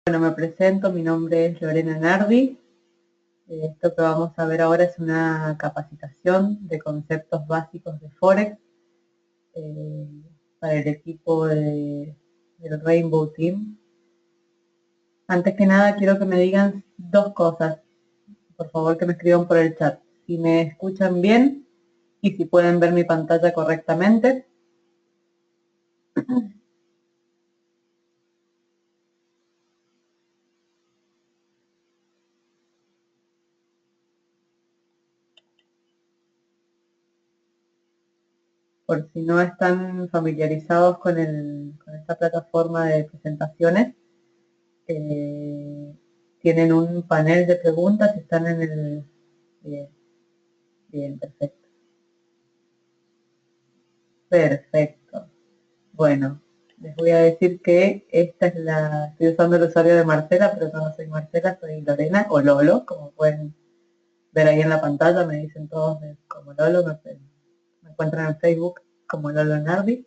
Bueno, me presento, mi nombre es Lorena Nardi. Esto que vamos a ver ahora es una capacitación de conceptos básicos de Forex eh, para el equipo del Rainbow Team. Antes que nada quiero que me digan dos cosas, por favor que me escriban por el chat. Si me escuchan bien y si pueden ver mi pantalla correctamente. Por si no están familiarizados con esta plataforma de presentaciones, tienen un panel de preguntas, están en el... Bien, bien, perfecto. Perfecto. Bueno, les voy a decir que esta es estoy usando el usuario de Marcela, pero no soy Marcela, soy Lorena, o Lolo, como pueden ver ahí en la pantalla, me dicen todos como Lolo, me encuentran en Facebook como Lolo Nardi,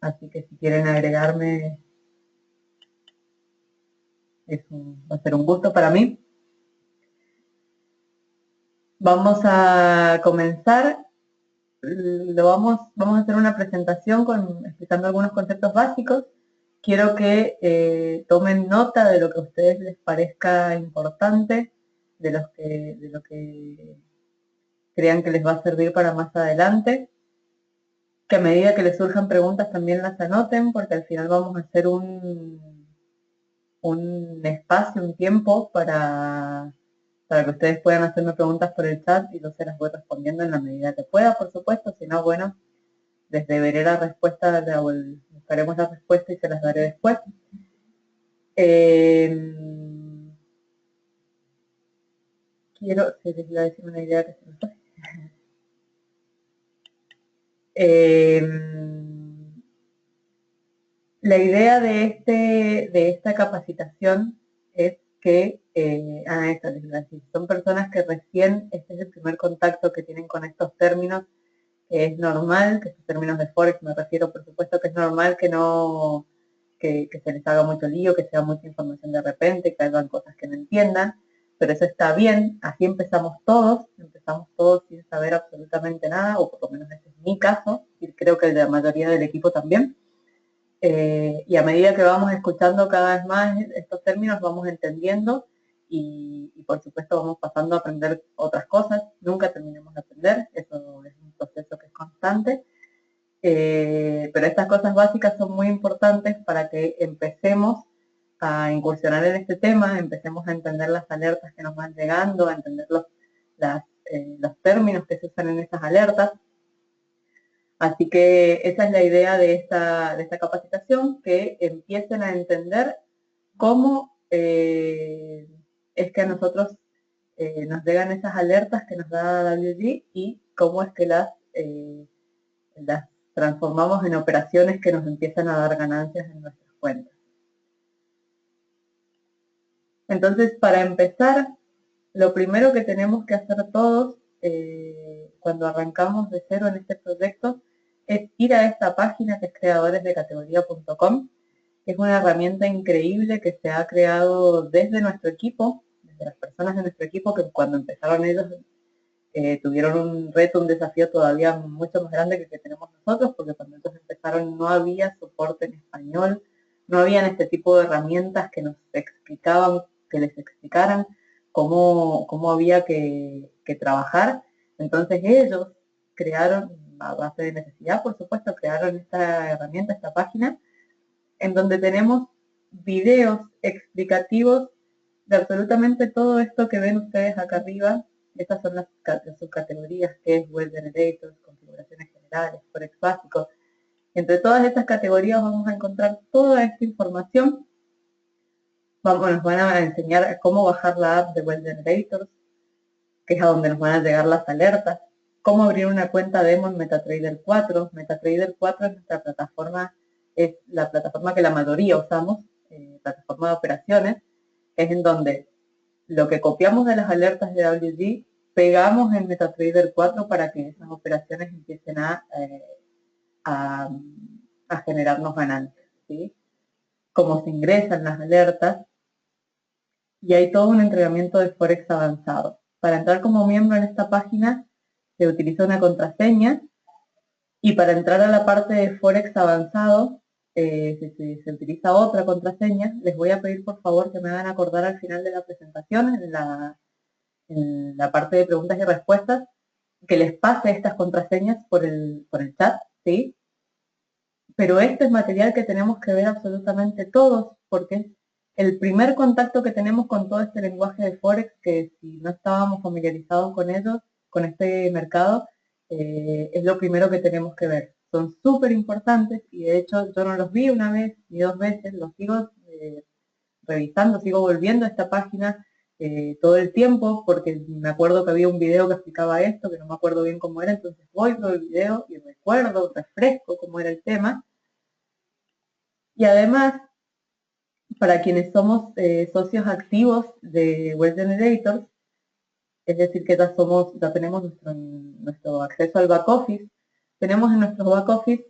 así que si quieren agregarme, va a ser un gusto para mí. Vamos a comenzar. Vamos a hacer una presentación explicando algunos conceptos básicos. Quiero que tomen nota de lo que a ustedes les parezca importante, de lo que crean que les va a servir para más adelante. Que a medida que les surjan preguntas también las anoten, porque al final vamos a hacer un espacio, un tiempo para que ustedes puedan hacerme preguntas por el chat y yo se las voy respondiendo en la medida que pueda, por supuesto. Si no, bueno, les deberé la respuesta, buscaremos la respuesta y se las daré después. Si les voy a decir una idea que se me fue. La idea de esta capacitación es que, son personas que recién, este es el primer contacto que tienen con estos términos, que es normal, que estos términos de Forex me refiero, por supuesto que es normal que no, que se les haga mucho lío, que sea mucha información de repente, que hagan cosas que no entiendan, pero eso está bien, así empezamos todos sin saber absolutamente nada, o por lo menos ese es mi caso, y creo que el de la mayoría del equipo también. Y a medida que vamos escuchando cada vez más estos términos, vamos entendiendo y por supuesto vamos pasando a aprender otras cosas. Nunca terminemos de aprender, eso es un proceso que es constante. Pero estas cosas básicas son muy importantes para que empecemos a incursionar en este tema, empecemos a entender las alertas que nos van llegando, a entender los términos que se usan en estas alertas. Así que esa es la idea de esta capacitación, que empiecen a entender cómo es que a nosotros nos llegan esas alertas que nos da WG y cómo es que las transformamos en operaciones que nos empiezan a dar ganancias en nuestras cuentas. Entonces, para empezar, lo primero que tenemos que hacer todos cuando arrancamos de cero en este proyecto es ir a esta página que es creadoresdecategoría.com, que es una herramienta increíble que se ha creado desde nuestro equipo, desde las personas de nuestro equipo, que cuando empezaron ellos tuvieron un reto, un desafío todavía mucho más grande que el que tenemos nosotros, porque cuando ellos empezaron no había soporte en español, no habían este tipo de herramientas que nos explicaban, que les explicaran cómo había que trabajar. Entonces ellos crearon, a base de necesidad, por supuesto, crearon esta herramienta, esta página, en donde tenemos videos explicativos de absolutamente todo esto que ven ustedes acá arriba. Estas son las subcategorías, que es Web Generators, configuraciones generales, Forex básico. Entre todas estas categorías vamos a encontrar toda esta información. Nos van a enseñar cómo bajar la app de Web Generators, que es a donde nos van a llegar las alertas, cómo abrir una cuenta demo en MetaTrader 4. MetaTrader 4 es nuestra plataforma, es la plataforma que la mayoría usamos, plataforma de operaciones, es en donde lo que copiamos de las alertas de WG, pegamos en MetaTrader 4 para que esas operaciones empiecen a generarnos ganancias, ¿sí? cómo se ingresan las alertas, y hay todo un entrenamiento de Forex avanzado. Para entrar como miembro en esta página se utiliza una contraseña, y para entrar a la parte de Forex avanzado se utiliza otra contraseña. Les voy a pedir por favor que me hagan acordar al final de la presentación, en la parte de preguntas y respuestas, que les pase estas contraseñas por el chat, ¿sí? Pero este es material que tenemos que ver absolutamente todos, porque es el primer contacto que tenemos con todo este lenguaje de Forex, que si no estábamos familiarizados con ellos, con este mercado, es lo primero que tenemos que ver. Son súper importantes y de hecho yo no los vi una vez ni dos veces, los sigo revisando, sigo volviendo a esta página todo el tiempo, porque me acuerdo que había un video que explicaba esto, que no me acuerdo bien cómo era, entonces voy, veo el video y recuerdo, refresco cómo era el tema. Y además, para quienes somos socios activos de Web Generators, es decir, que ya tenemos nuestro acceso al back office, tenemos en nuestro back office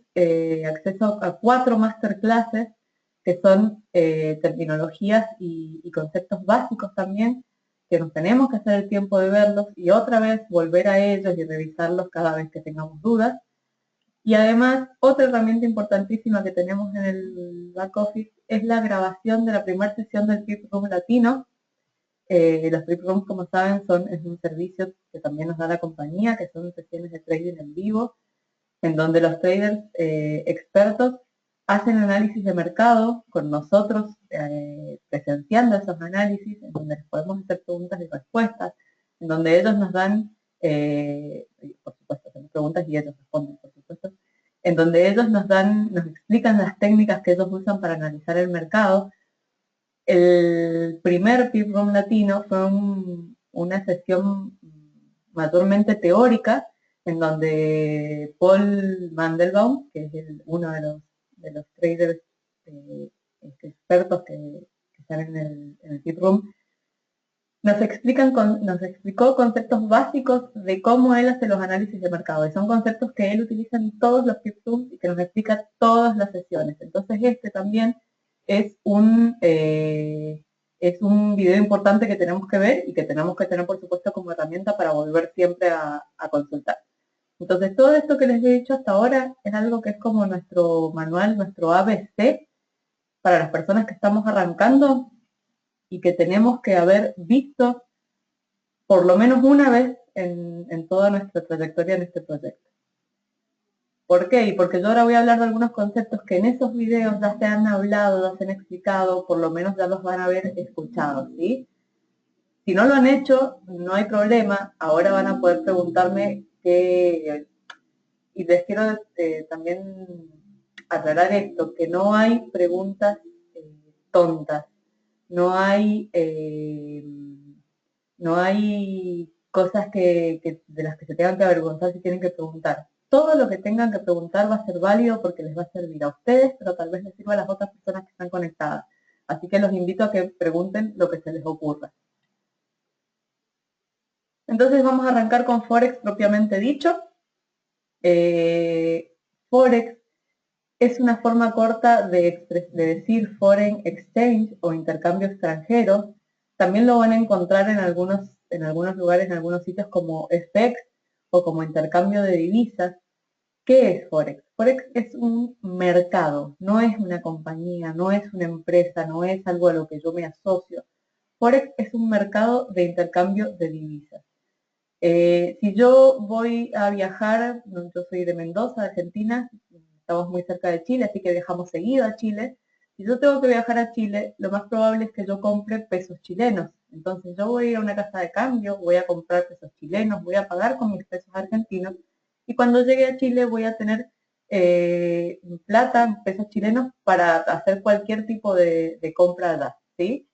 acceso a 4 masterclasses que son terminologías y conceptos básicos también, que nos tenemos que hacer el tiempo de verlos y otra vez volver a ellos y revisarlos cada vez que tengamos dudas. Y además, otra herramienta importantísima que tenemos en el back office es la grabación de la primera sesión del Pip Room Latino. Los Pip Rooms, como saben, es un servicio que también nos da la compañía, que son sesiones de trading en vivo, en donde los traders expertos hacen análisis de mercado con nosotros, presenciando esos análisis, en donde les podemos hacer preguntas y respuestas, en donde ellos nos dan, por supuesto, hacemos preguntas y ellos responden, por supuesto, en donde ellos nos explican las técnicas que ellos usan para analizar el mercado. El primer Pip Room Latino fue una sesión mayormente teórica, en donde Paul Mandelbaum, que es uno de los traders expertos que están en el Pip Room, nos explicó conceptos básicos de cómo él hace los análisis de mercado. Y son conceptos que él utiliza en todos los Pip Rooms y que nos explica todas las sesiones. Entonces este también es un video importante que tenemos que ver y que tenemos que tener, por supuesto, como herramienta para volver siempre a consultar. Entonces, todo esto que les he dicho hasta ahora es algo que es como nuestro manual, nuestro ABC, para las personas que estamos arrancando y que tenemos que haber visto por lo menos una vez en toda nuestra trayectoria en este proyecto. ¿Por qué? Y porque yo ahora voy a hablar de algunos conceptos que en esos videos ya se han hablado, ya se han explicado, por lo menos ya los van a haber escuchado, ¿sí? Si no lo han hecho, no hay problema. Ahora van a poder preguntarme qué... Y les quiero también aclarar esto, que no hay preguntas tontas. No hay cosas de las que se tengan que avergonzar si tienen que preguntar. Todo lo que tengan que preguntar va a ser válido porque les va a servir a ustedes, pero tal vez les sirva a las otras personas que están conectadas. Así que los invito a que pregunten lo que se les ocurra. Entonces vamos a arrancar con Forex propiamente dicho. Forex es una forma corta de decir foreign exchange o intercambio extranjero. También lo van a encontrar en algunos lugares, en algunos sitios como FX o como intercambio de divisas. ¿Qué es Forex? Forex es un mercado, no es una compañía, no es una empresa, no es algo a lo que yo me asocio. Forex es un mercado de intercambio de divisas. Si yo voy a viajar, yo soy de Mendoza, Argentina, estamos muy cerca de Chile, así que viajamos seguido a Chile. Si yo tengo que viajar a Chile, lo más probable es que yo compre pesos chilenos. Entonces yo voy a ir a una casa de cambio, voy a comprar pesos chilenos, voy a pagar con mis pesos argentinos, y cuando llegue a Chile voy a tener plata, pesos chilenos, para hacer cualquier tipo de compra allá, ¿sí?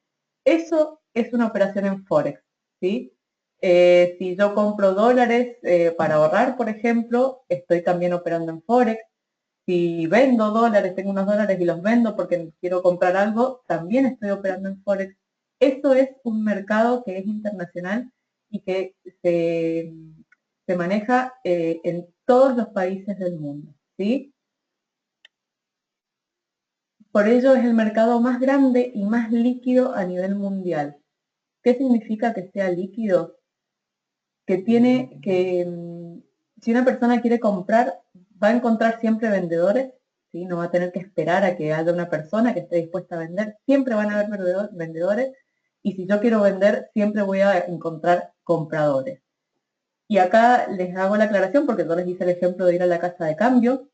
Eso es una operación en Forex, ¿sí? Si yo compro dólares para ahorrar, por ejemplo, estoy también operando en Forex. Si vendo dólares, tengo unos dólares y los vendo porque quiero comprar algo, también estoy operando en Forex. Eso es un mercado que es internacional y que se maneja en todos los países del mundo, ¿sí? Por ello es el mercado más grande y más líquido a nivel mundial. ¿Qué significa que sea líquido? Si una persona quiere comprar, va a encontrar siempre vendedores, ¿sí? No va a tener que esperar a que haya una persona que esté dispuesta a vender, siempre van a haber vendedores, y si yo quiero vender, siempre voy a encontrar compradores. Y acá les hago la aclaración porque yo les hice el ejemplo de ir a la casa de cambio,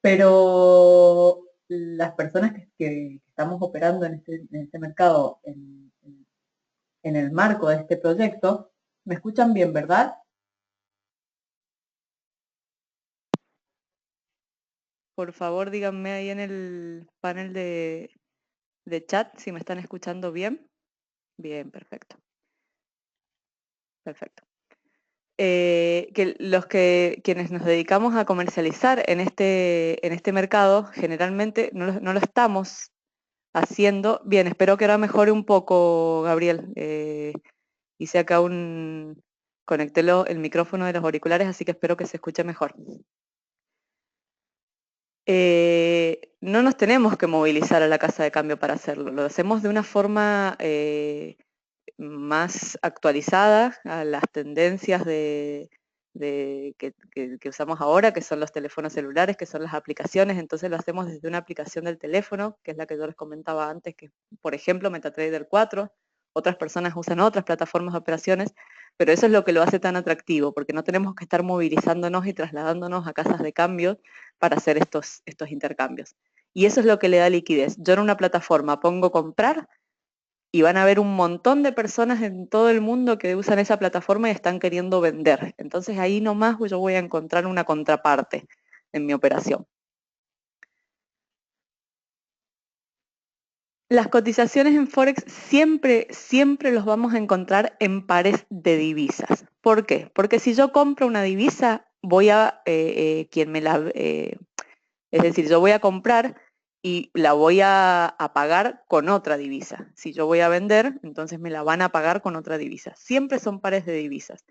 pero las personas que estamos operando en este mercado, en el marco de este proyecto, me escuchan bien, ¿verdad? Por favor, díganme ahí en el panel de chat si me están escuchando bien. Bien, perfecto. Perfecto. Quienes nos dedicamos a comercializar en este mercado, generalmente no lo estamos haciendo. Bien, espero que ahora mejore un poco, Gabriel. Hice acá conecté el micrófono de los auriculares, así que espero que se escuche mejor. No nos tenemos que movilizar a la casa de cambio para hacerlo. Lo hacemos de una forma más actualizada a las tendencias que usamos ahora, que son los teléfonos celulares, que son las aplicaciones. Entonces lo hacemos desde una aplicación del teléfono, que es la que yo les comentaba antes, que por ejemplo MetaTrader 4. Otras personas usan otras plataformas de operaciones, pero eso es lo que lo hace tan atractivo, porque no tenemos que estar movilizándonos y trasladándonos a casas de cambio para hacer estos intercambios. Y eso es lo que le da liquidez. Yo en una plataforma pongo comprar y van a haber un montón de personas en todo el mundo que usan esa plataforma y están queriendo vender. Entonces ahí nomás yo voy a encontrar una contraparte en mi operación. Las cotizaciones en Forex siempre los vamos a encontrar en pares de divisas. ¿Por qué? Porque si yo compro una divisa, es decir, yo voy a comprar y la voy a pagar con otra divisa. Si yo voy a vender, entonces me la van a pagar con otra divisa. Siempre son pares de divisas.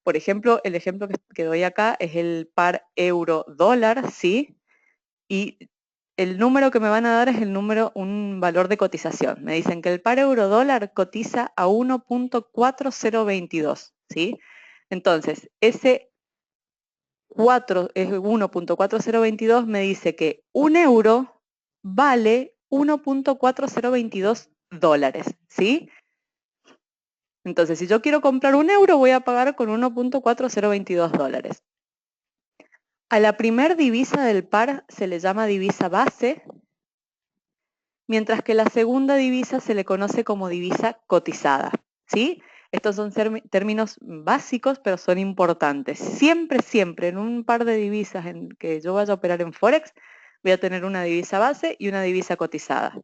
Por ejemplo, el ejemplo que doy acá es el par euro-dólar, ¿sí? Y el número que me van a dar es un valor de cotización. Me dicen que el par euro-dólar cotiza a 1.4022, ¿sí? Entonces, ese 1.4022 me dice que un euro vale 1.4022 dólares, ¿sí? Entonces, si yo quiero comprar un euro, voy a pagar con 1.4022 dólares. A la primer divisa del par se le llama divisa base, mientras que la segunda divisa se le conoce como divisa cotizada, ¿sí? Estos son términos básicos, pero son importantes. Siempre en un par de divisas en que yo vaya a operar en Forex, voy a tener una divisa base y una divisa cotizada.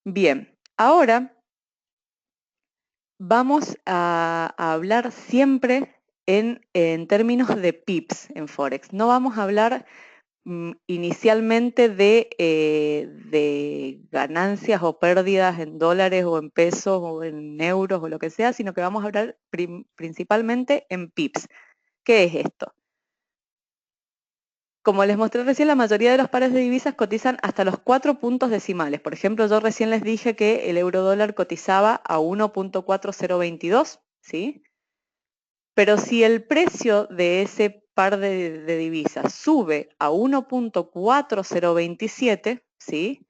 Bien, ahora vamos a hablar siempre en términos de pips en Forex. No vamos a hablar inicialmente de ganancias o pérdidas en dólares o en pesos o en euros o lo que sea, sino que vamos a hablar principalmente en pips. ¿Qué es esto? Como les mostré recién, la mayoría de los pares de divisas cotizan hasta los 4 puntos decimales. Por ejemplo, yo recién les dije que el euro dólar cotizaba a 1.4022, ¿sí? Pero si el precio de ese par de divisas sube a 1.4027, ¿sí?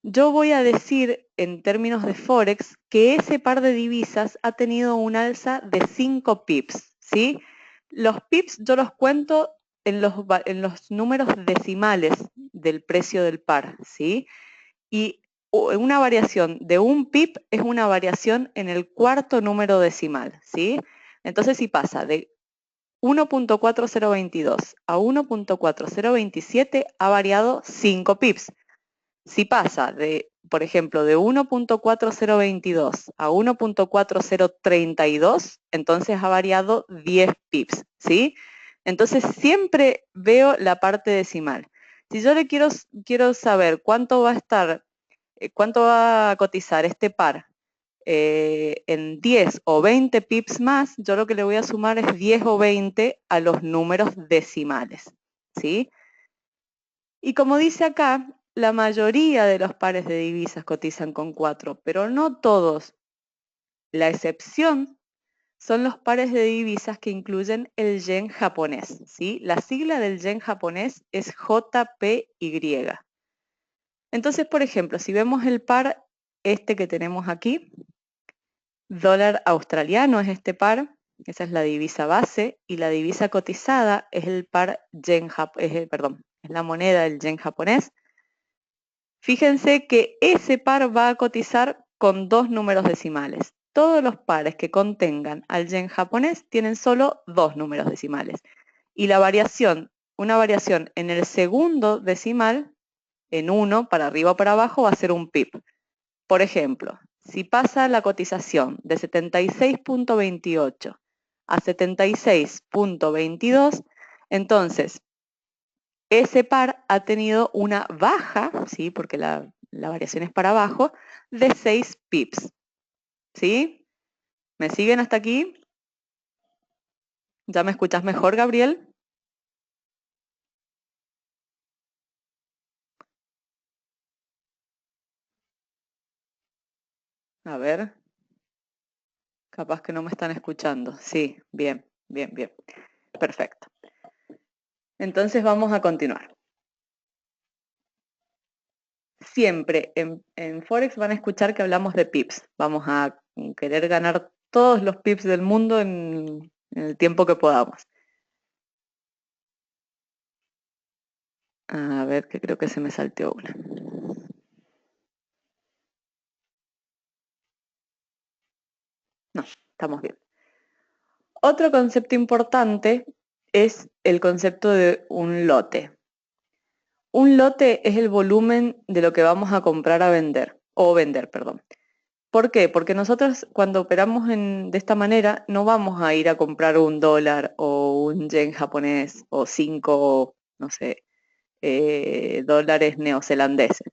Yo voy a decir en términos de Forex que ese par de divisas ha tenido un alza de 5 pips, ¿sí? Los pips yo los cuento en los números decimales del precio del par, ¿sí? Y una variación de un pip es una variación en el cuarto número decimal, ¿sí? Entonces, si pasa de 1.4022 a 1.4027, ha variado 5 pips. Si pasa por ejemplo, de 1.4022 a 1.4032, entonces ha variado 10 pips, ¿sí? Entonces siempre veo la parte decimal. Si yo quiero saber cuánto va a cotizar este par en 10 o 20 pips más, yo lo que le voy a sumar es 10 o 20 a los números decimales, ¿sí? Y como dice acá, la mayoría de los pares de divisas cotizan con 4, pero no todos. La excepción son los pares de divisas que incluyen el yen japonés, ¿sí? La sigla del yen japonés es JPY. Entonces, por ejemplo, si vemos el par este que tenemos aquí, dólar australiano es este par, esa es la divisa base, y la divisa cotizada es el par yen, es la moneda del yen japonés. Fíjense que ese par va a cotizar con 2 números decimales. Todos los pares que contengan al yen japonés tienen solo 2 números decimales. Y la variación, una variación en el segundo decimal, en 1 para arriba o para abajo, va a ser un pip. Por ejemplo, si pasa la cotización de 76.28 a 76.22, entonces ese par ha tenido una baja, ¿sí? Porque la variación es para abajo, de 6 pips. ¿Sí? ¿Me siguen hasta aquí? ¿Ya me escuchas mejor, Gabriel? A ver, capaz que no me están escuchando. Sí, bien, bien, bien. Perfecto. Entonces vamos a continuar. Siempre en Forex van a escuchar que hablamos de pips. Vamos a querer ganar todos los pips del mundo en el tiempo que podamos. A ver, que creo que se me salteó una. No, estamos bien. Otro concepto importante es el concepto de un lote. Un lote es el volumen de lo que vamos a comprar a vender, o vender, perdón. ¿Por qué? Porque nosotros cuando operamos de esta manera no vamos a ir a comprar un dólar o un yen japonés o 5, no sé, dólares neozelandeses.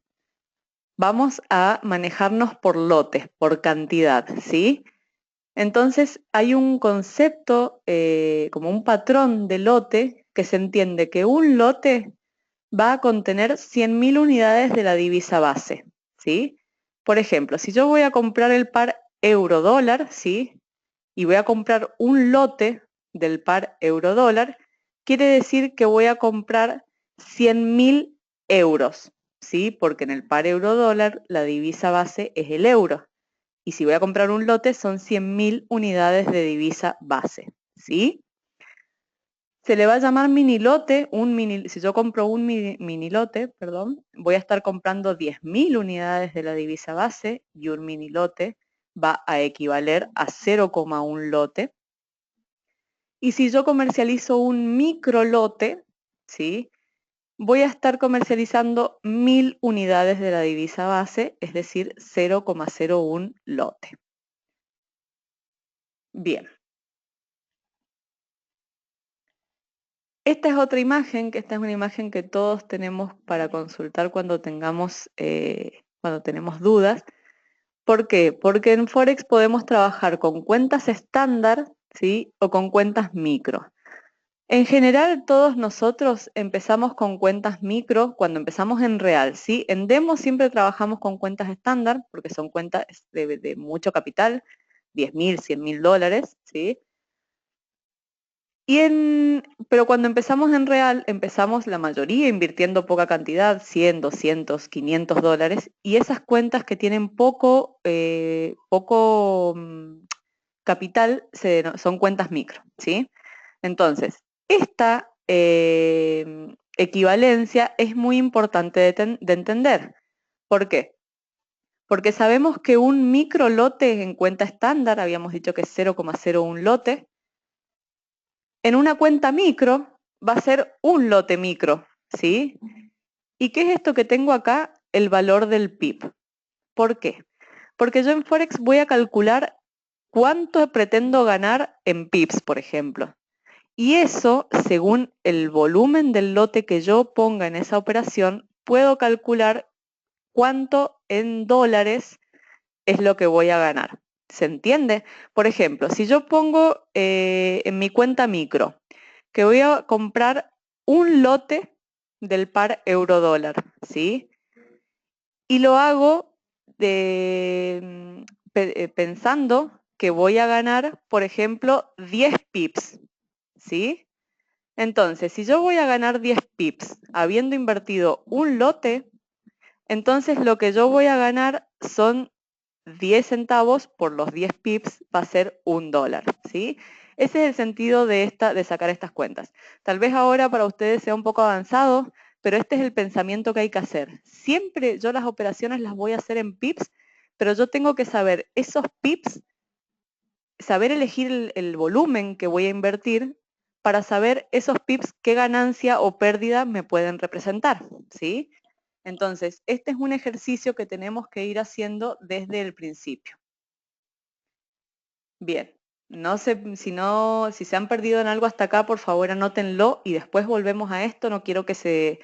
Vamos a manejarnos por lotes, por cantidad, ¿sí? Entonces hay un concepto, como un patrón de lote, que se entiende que un lote va a contener 100.000 unidades de la divisa base, ¿sí? Por ejemplo, si yo voy a comprar el par euro-dólar, ¿sí? Y voy a comprar un lote del par euro-dólar, quiere decir que voy a comprar 100.000 euros, ¿sí? Porque en el par euro-dólar la divisa base es el euro. Y si voy a comprar un lote son 100.000 unidades de divisa base, ¿sí? Se le va a llamar mini lote, si yo compro un mini lote, perdón, voy a estar comprando 10.000 unidades de la divisa base y un mini lote va a equivaler a 0,1 lote. Y si yo comercializo un micro lote, ¿sí? Voy a estar comercializando 1.000 unidades de la divisa base, es decir, 0,01 lote. Bien. Esta es otra imagen, que esta es una imagen que todos tenemos para consultar cuando tenemos dudas. ¿Por qué? Porque en Forex podemos trabajar con cuentas estándar, ¿sí? O con cuentas micro. En general, todos nosotros empezamos con cuentas micro cuando empezamos en real, ¿sí? En demo siempre trabajamos con cuentas estándar, porque son cuentas de mucho capital, 10.000, 100.000 dólares, ¿sí? Pero cuando empezamos en real, empezamos la mayoría invirtiendo poca cantidad, 100, 200, 500 dólares, y esas cuentas que tienen poco capital son cuentas micro, ¿sí? Entonces, esta equivalencia es muy importante de entender. ¿Por qué? Porque sabemos que un micro lote en cuenta estándar, habíamos dicho que es 0,01 lote, en una cuenta micro va a ser un lote micro, ¿sí? ¿Y qué es esto que tengo acá? El valor del PIB. ¿Por qué? Porque yo en Forex voy a calcular cuánto pretendo ganar en pips, por ejemplo. Y eso, según el volumen del lote que yo ponga en esa operación, puedo calcular cuánto en dólares es lo que voy a ganar. ¿Se entiende? Por ejemplo, si yo pongo en mi cuenta micro que voy a comprar un lote del par euro-dólar, ¿sí? Y lo hago pensando que voy a ganar, por ejemplo, 10 pips, ¿sí? Entonces, si yo voy a ganar 10 pips habiendo invertido un lote, entonces lo que yo voy a ganar son 10 centavos por los 10 pips, va a ser $1, ¿sí? Ese es el sentido de sacar estas cuentas. Tal vez ahora para ustedes sea un poco avanzado, pero este es el pensamiento que hay que hacer. Siempre yo las operaciones las voy a hacer en pips, pero yo tengo que saber esos pips, saber elegir el volumen que voy a invertir para saber esos pips qué ganancia o pérdida me pueden representar, ¿sí? Entonces, este es un ejercicio que tenemos que ir haciendo desde el principio. Bien, no sé si se han perdido en algo hasta acá, por favor anótenlo y después volvemos a esto. No quiero que se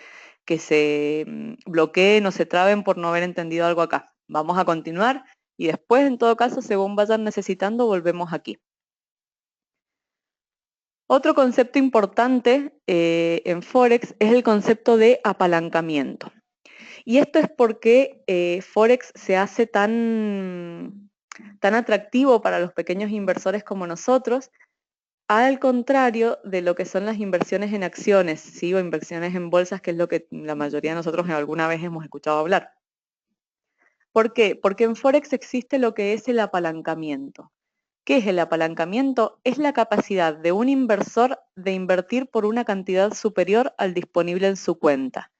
bloqueen o se traben por no haber entendido algo acá. Vamos a continuar y después, en todo caso, según vayan necesitando, volvemos aquí. Otro concepto importante en Forex es el concepto de apalancamiento. Y esto es porque Forex se hace tan atractivo para los pequeños inversores como nosotros, al contrario de lo que son las inversiones en acciones, ¿sí? O inversiones en bolsas, que es lo que la mayoría de nosotros alguna vez hemos escuchado hablar. ¿Por qué? Porque en Forex existe lo que es el apalancamiento. ¿Qué es el apalancamiento? Es la capacidad de un inversor de invertir por una cantidad superior al disponible en su cuenta.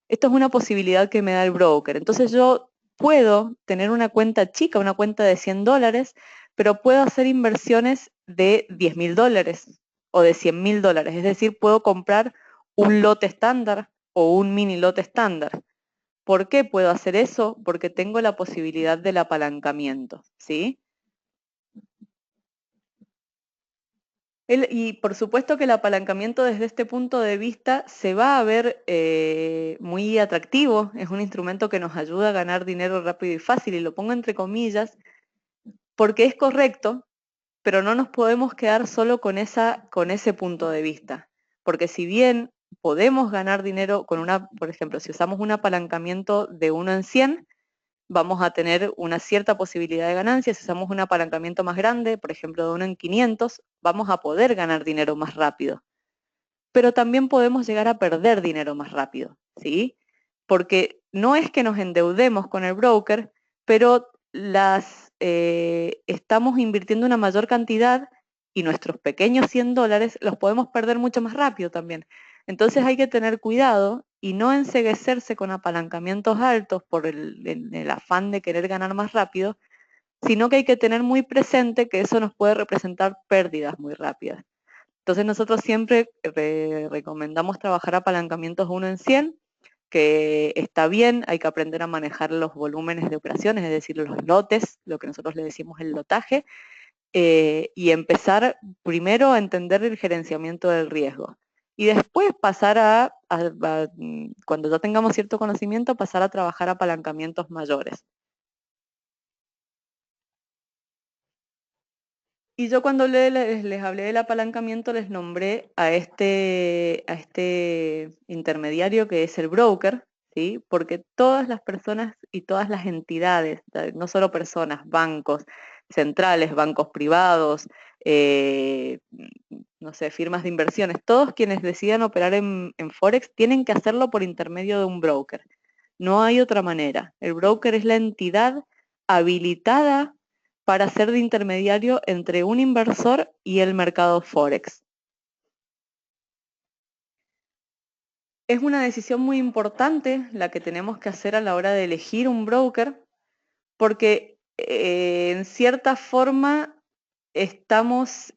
Esto es una posibilidad que me da el broker. Entonces yo puedo tener una cuenta chica, una cuenta de $100, pero puedo hacer inversiones de $10.000 o de $100.000. Es decir, puedo comprar un lote estándar o un mini lote estándar. ¿Por qué puedo hacer eso? Porque tengo la posibilidad del apalancamiento, ¿sí? Y por supuesto que el apalancamiento desde este punto de vista se va a ver muy atractivo, es un instrumento que nos ayuda a ganar dinero rápido y fácil, y lo pongo entre comillas, porque es correcto, pero no nos podemos quedar solo con ese punto de vista, porque si bien podemos ganar dinero por ejemplo, si usamos un apalancamiento de 1 en 100, vamos a tener una cierta posibilidad de ganancia. Si usamos un apalancamiento más grande, por ejemplo, de 1 en 500, vamos a poder ganar dinero más rápido. Pero también podemos llegar a perder dinero más rápido, ¿sí? Porque no es que nos endeudemos con el broker, pero estamos invirtiendo una mayor cantidad y nuestros pequeños $100 los podemos perder mucho más rápido también. Entonces hay que tener cuidado y no enceguecerse con apalancamientos altos por el afán de querer ganar más rápido, sino que hay que tener muy presente que eso nos puede representar pérdidas muy rápidas. Entonces nosotros siempre recomendamos trabajar apalancamientos 1 en 100, que está bien, hay que aprender a manejar los volúmenes de operaciones, es decir, los lotes, lo que nosotros le decimos el lotaje, y empezar primero a entender el gerenciamiento del riesgo. Y después pasar cuando ya tengamos cierto conocimiento, pasar a trabajar apalancamientos mayores. Y yo cuando les hablé del apalancamiento les nombré a este intermediario que es el broker, ¿sí? Porque todas las personas y todas las entidades, no solo personas, bancos centrales, bancos privados, no sé, firmas de inversiones, todos quienes decidan operar en Forex tienen que hacerlo por intermedio de un broker. No hay otra manera. El broker es la entidad habilitada para ser de intermediario entre un inversor y el mercado Forex. Es una decisión muy importante la que tenemos que hacer a la hora de elegir un broker, porque en cierta forma abrimos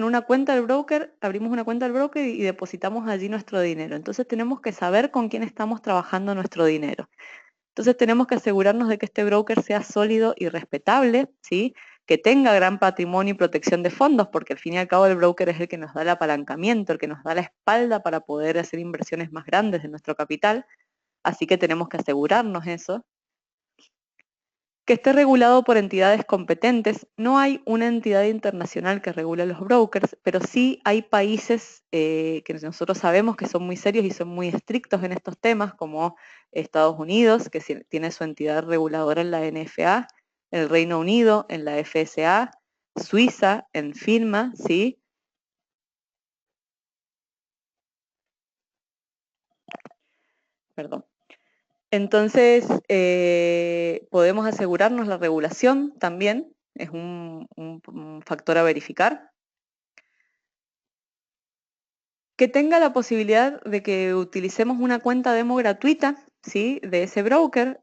una cuenta del broker y depositamos allí nuestro dinero. Entonces tenemos que saber con quién estamos trabajando nuestro dinero. Entonces tenemos que asegurarnos de que este broker sea sólido y respetable, ¿sí? Que tenga gran patrimonio y protección de fondos, porque al fin y al cabo el broker es el que nos da el apalancamiento, el que nos da la espalda para poder hacer inversiones más grandes de nuestro capital, así que tenemos que asegurarnos eso. que esté regulado por entidades competentes. No hay una entidad internacional que regule los brokers, pero sí hay países que nosotros sabemos que son muy serios y son muy estrictos en estos temas, como Estados Unidos, que tiene su entidad reguladora en la NFA, el Reino Unido en la FSA, Suiza en FINMA, ¿sí? Perdón. Entonces, podemos asegurarnos la regulación también, es un factor a verificar. Que tenga la posibilidad de que utilicemos una cuenta demo gratuita, ¿sí? De ese broker.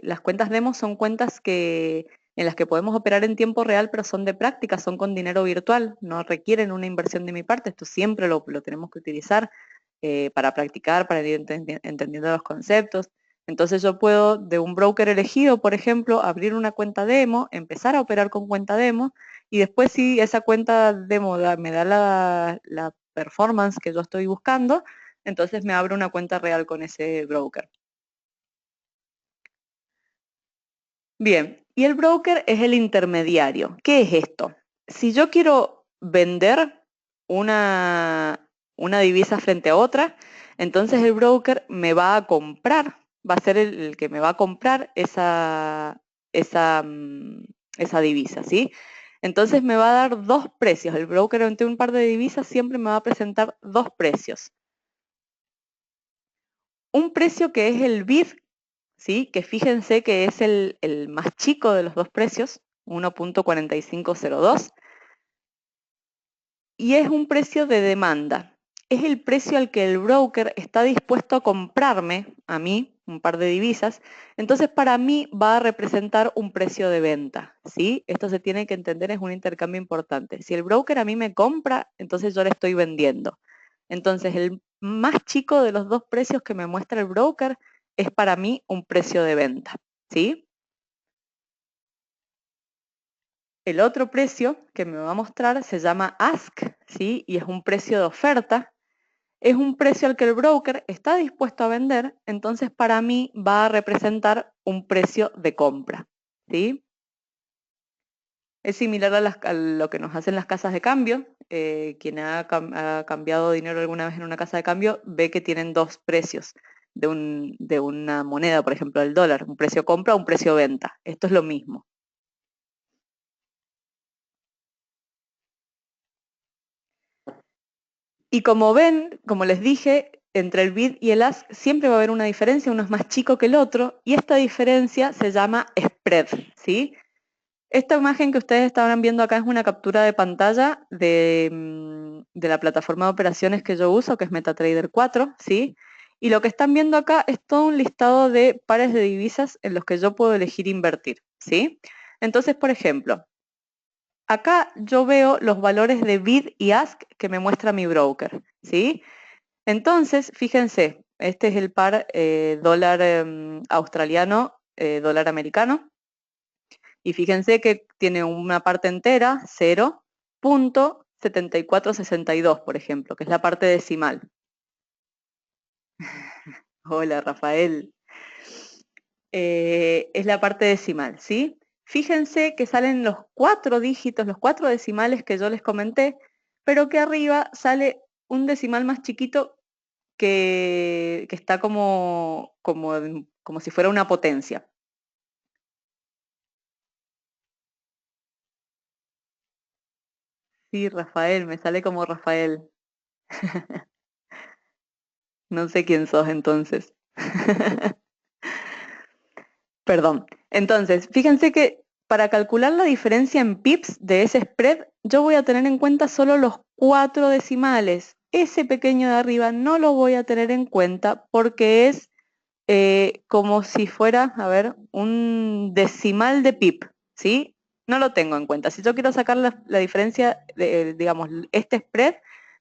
Las cuentas demo son cuentas en las que podemos operar en tiempo real, pero son de práctica, son con dinero virtual, no requieren una inversión de mi parte. Esto siempre lo tenemos que utilizar para practicar, para ir entendiendo los conceptos. Entonces yo puedo, de un broker elegido, por ejemplo, abrir una cuenta demo, empezar a operar con cuenta demo, y después si esa cuenta demo me da la performance que yo estoy buscando, entonces me abro una cuenta real con ese broker. Bien, y el broker es el intermediario. ¿Qué es esto? Si yo quiero vender una divisa frente a otra, entonces el broker me va a comprar, va a ser el que me va a comprar esa divisa, ¿sí? Entonces me va a dar dos precios. El broker ante un par de divisas siempre me va a presentar dos precios. Un precio que es el bid, ¿sí? Que fíjense que es el más chico de los dos precios, 1.4502, y es un precio de demanda. Es el precio al que el broker está dispuesto a comprarme, a mí, un par de divisas, entonces para mí va a representar un precio de venta, ¿sí? Esto se tiene que entender, es un intercambio importante. Si el broker a mí me compra, entonces yo le estoy vendiendo. Entonces el más chico de los dos precios que me muestra el broker es para mí un precio de venta, ¿sí? El otro precio que me va a mostrar se llama ask, ¿sí? Y es un precio de oferta. Es un precio al que el broker está dispuesto a vender, entonces para mí va a representar un precio de compra, ¿sí? Es similar a lo que nos hacen las casas de cambio. Quien ha cambiado dinero alguna vez en una casa de cambio ve que tienen dos precios de una moneda, por ejemplo, el dólar, un precio compra, un precio venta. Esto es lo mismo. Y como ven, como les dije, entre el bid y el ask siempre va a haber una diferencia, uno es más chico que el otro, y esta diferencia se llama spread, ¿sí? Esta imagen que ustedes estaban viendo acá es una captura de pantalla de la plataforma de operaciones que yo uso, que es MetaTrader 4, ¿sí? Y lo que están viendo acá es todo un listado de pares de divisas en los que yo puedo elegir invertir, ¿sí? Entonces, por ejemplo, acá yo veo los valores de bid y ask que me muestra mi broker, ¿sí? Entonces, fíjense, este es el par dólar australiano, dólar americano, y fíjense que tiene una parte entera, 0.7462, por ejemplo, que es la parte decimal. Hola, Rafael. Es la parte decimal, ¿sí? Fíjense que salen los 4 dígitos, los 4 decimales que yo les comenté, pero que arriba sale un decimal más chiquito que está como si fuera una potencia. Sí, Rafael, me sale como Rafael. No sé quién sos entonces. Perdón. Entonces, fíjense que para calcular la diferencia en pips de ese spread, yo voy a tener en cuenta solo los 4 decimales. Ese pequeño de arriba no lo voy a tener en cuenta porque es como si fuera, a ver, un decimal de pip, ¿sí? No lo tengo en cuenta. Si yo quiero sacar la diferencia, digamos, este spread,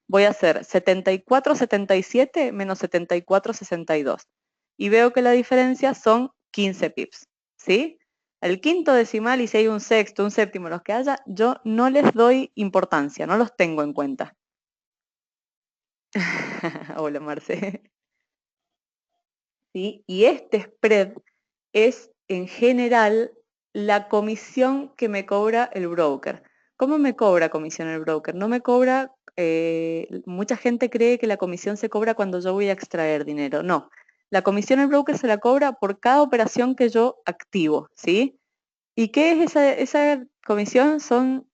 voy a hacer 74,77 menos 74,62. Y veo que la diferencia son 15 pips, ¿sí? El quinto decimal, y si hay un sexto, un séptimo, los que haya, yo no les doy importancia, no los tengo en cuenta. Hola, Marce. ¿Sí? Y este spread es en general, la comisión que me cobra el broker. ¿Cómo me cobra comisión el broker? No me cobra, mucha gente cree que la comisión se cobra cuando yo voy a extraer dinero. No, la comisión el broker se la cobra por cada operación que yo activo, ¿sí? ¿Y qué es esa comisión? Son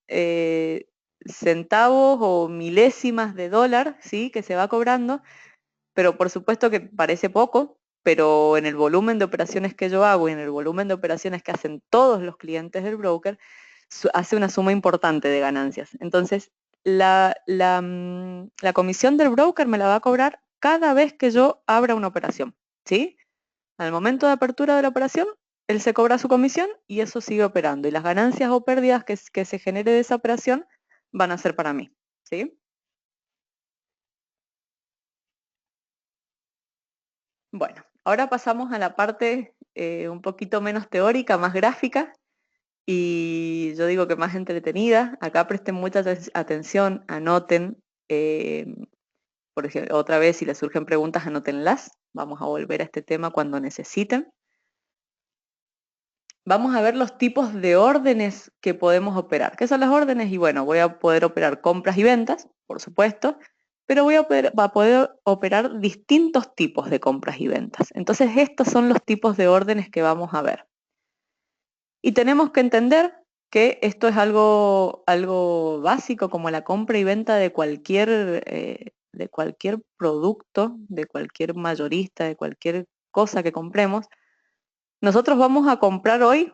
centavos o milésimas de dólar, ¿sí? Que se va cobrando, pero por supuesto que parece poco, pero en el volumen de operaciones que yo hago y en el volumen de operaciones que hacen todos los clientes del broker, hace una suma importante de ganancias. Entonces, la comisión del broker me la va a cobrar cada vez que yo abra una operación, ¿sí? Al momento de apertura de la operación, él se cobra su comisión y eso sigue operando. Y las ganancias o pérdidas que se genere de esa operación van a ser para mí, ¿sí? Bueno, ahora pasamos a la parte un poquito menos teórica, más gráfica y yo digo que más entretenida. Acá presten mucha atención, anoten. Por ejemplo, otra vez, si les surgen preguntas, anótenlas. Vamos a volver a este tema cuando necesiten. Vamos a ver los tipos de órdenes que podemos operar. ¿Qué son las órdenes? Y bueno, voy a poder operar compras y ventas, por supuesto, pero voy a poder operar distintos tipos de compras y ventas. Entonces, estos son los tipos de órdenes que vamos a ver. Y tenemos que entender que esto es algo básico, como la compra y venta de cualquier producto, de cualquier mayorista, de cualquier cosa que compremos. Nosotros vamos a comprar hoy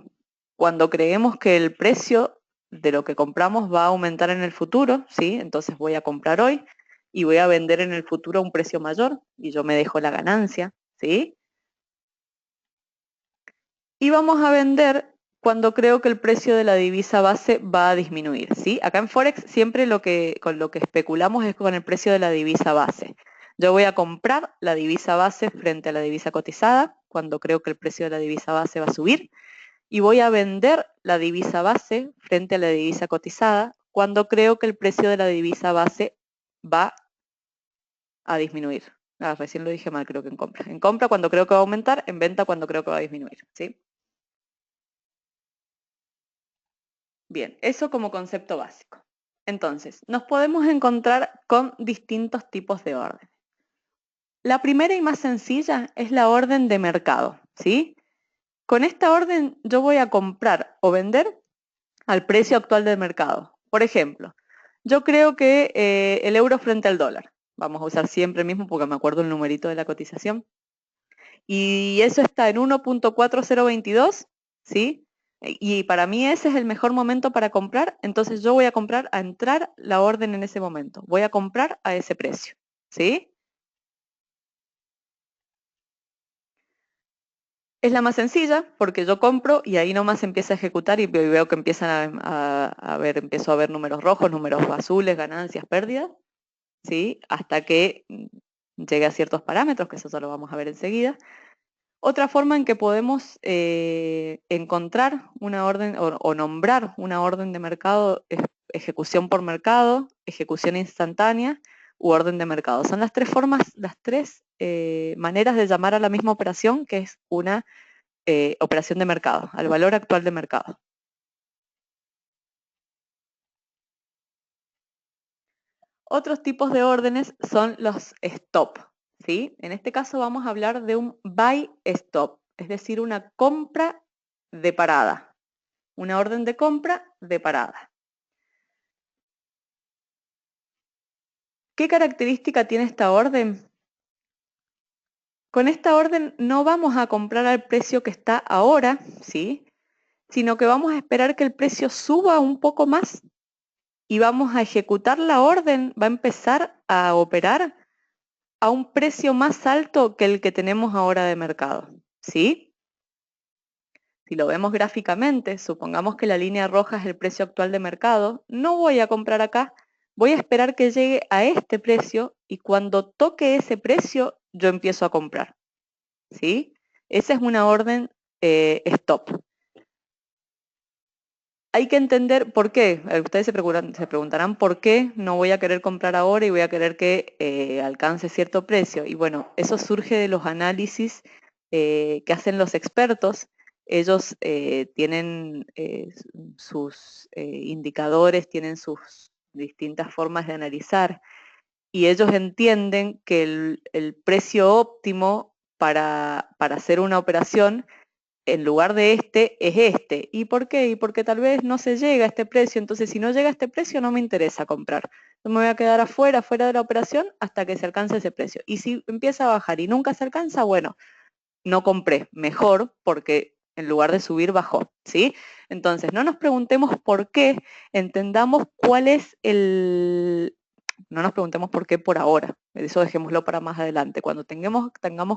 cuando creemos que el precio de lo que compramos va a aumentar en el futuro, ¿sí? Entonces voy a comprar hoy y voy a vender en el futuro a un precio mayor y yo me dejo la ganancia, ¿sí? Y vamos a vender cuando creo que el precio de la divisa base va a disminuir, ¿sí? Acá en Forex siempre con lo que especulamos es con el precio de la divisa base. Yo voy a comprar la divisa base frente a la divisa cotizada cuando creo que el precio de la divisa base va a subir y voy a vender la divisa base frente a la divisa cotizada cuando creo que el precio de la divisa base va a disminuir. Recién lo dije mal, creo que en compra. En compra cuando creo que va a aumentar, en venta cuando creo que va a disminuir, ¿sí? Bien, eso como concepto básico. Entonces, nos podemos encontrar con distintos tipos de orden. La primera y más sencilla es la orden de mercado, ¿sí? Con esta orden yo voy a comprar o vender al precio actual del mercado. Por ejemplo, yo creo que el euro frente al dólar, vamos a usar siempre el mismo porque me acuerdo el numerito de la cotización, y eso está en 1.4022, ¿sí? Y para mí ese es el mejor momento para comprar, entonces yo voy a comprar, a entrar la orden en ese momento. Voy a comprar a ese precio, ¿sí? Es la más sencilla porque yo compro y ahí nomás empieza a ejecutar y veo que empiezan empiezo a ver números rojos, números azules, ganancias, pérdidas, ¿sí? Hasta que llegue a ciertos parámetros, que eso ya lo vamos a ver enseguida. Otra forma en que podemos encontrar una orden o nombrar una orden de mercado es ejecución por mercado, ejecución instantánea u orden de mercado. Son las tres formas, las tres maneras de llamar a la misma operación, que es una operación de mercado, al valor actual de mercado. Otros tipos de órdenes son los stop, ¿sí? En este caso vamos a hablar de un buy stop, es decir, una compra de parada. Una orden de compra de parada. ¿Qué característica tiene esta orden? Con esta orden no vamos a comprar al precio que está ahora, ¿sí? Sino que vamos a esperar que el precio suba un poco más y vamos a ejecutar la orden, va a empezar a operar a un precio más alto que el que tenemos ahora de mercado, ¿sí? Si lo vemos gráficamente, supongamos que la línea roja es el precio actual de mercado, no voy a comprar acá, voy a esperar que llegue a este precio y cuando toque ese precio yo empiezo a comprar, ¿sí? Esa es una orden stop. Hay que entender por qué. Ustedes se preguntarán por qué no voy a querer comprar ahora y voy a querer que alcance cierto precio. Y bueno, eso surge de los análisis que hacen los expertos ellos tienen sus indicadores, tienen sus distintas formas de analizar, y ellos entienden que el precio óptimo para hacer una operación en lugar de este es este. ¿Y por qué? Y porque tal vez no se llega a este precio, entonces si no llega a este precio no me interesa comprar. Yo me voy a quedar afuera de la operación hasta que se alcance ese precio. Y si empieza a bajar y nunca se alcanza, bueno, no compré, mejor porque en lugar de subir bajó, ¿sí? Entonces no nos preguntemos por qué, entendamos cuál es no nos preguntemos por qué por ahora, eso dejémoslo para más adelante. Cuando tengamos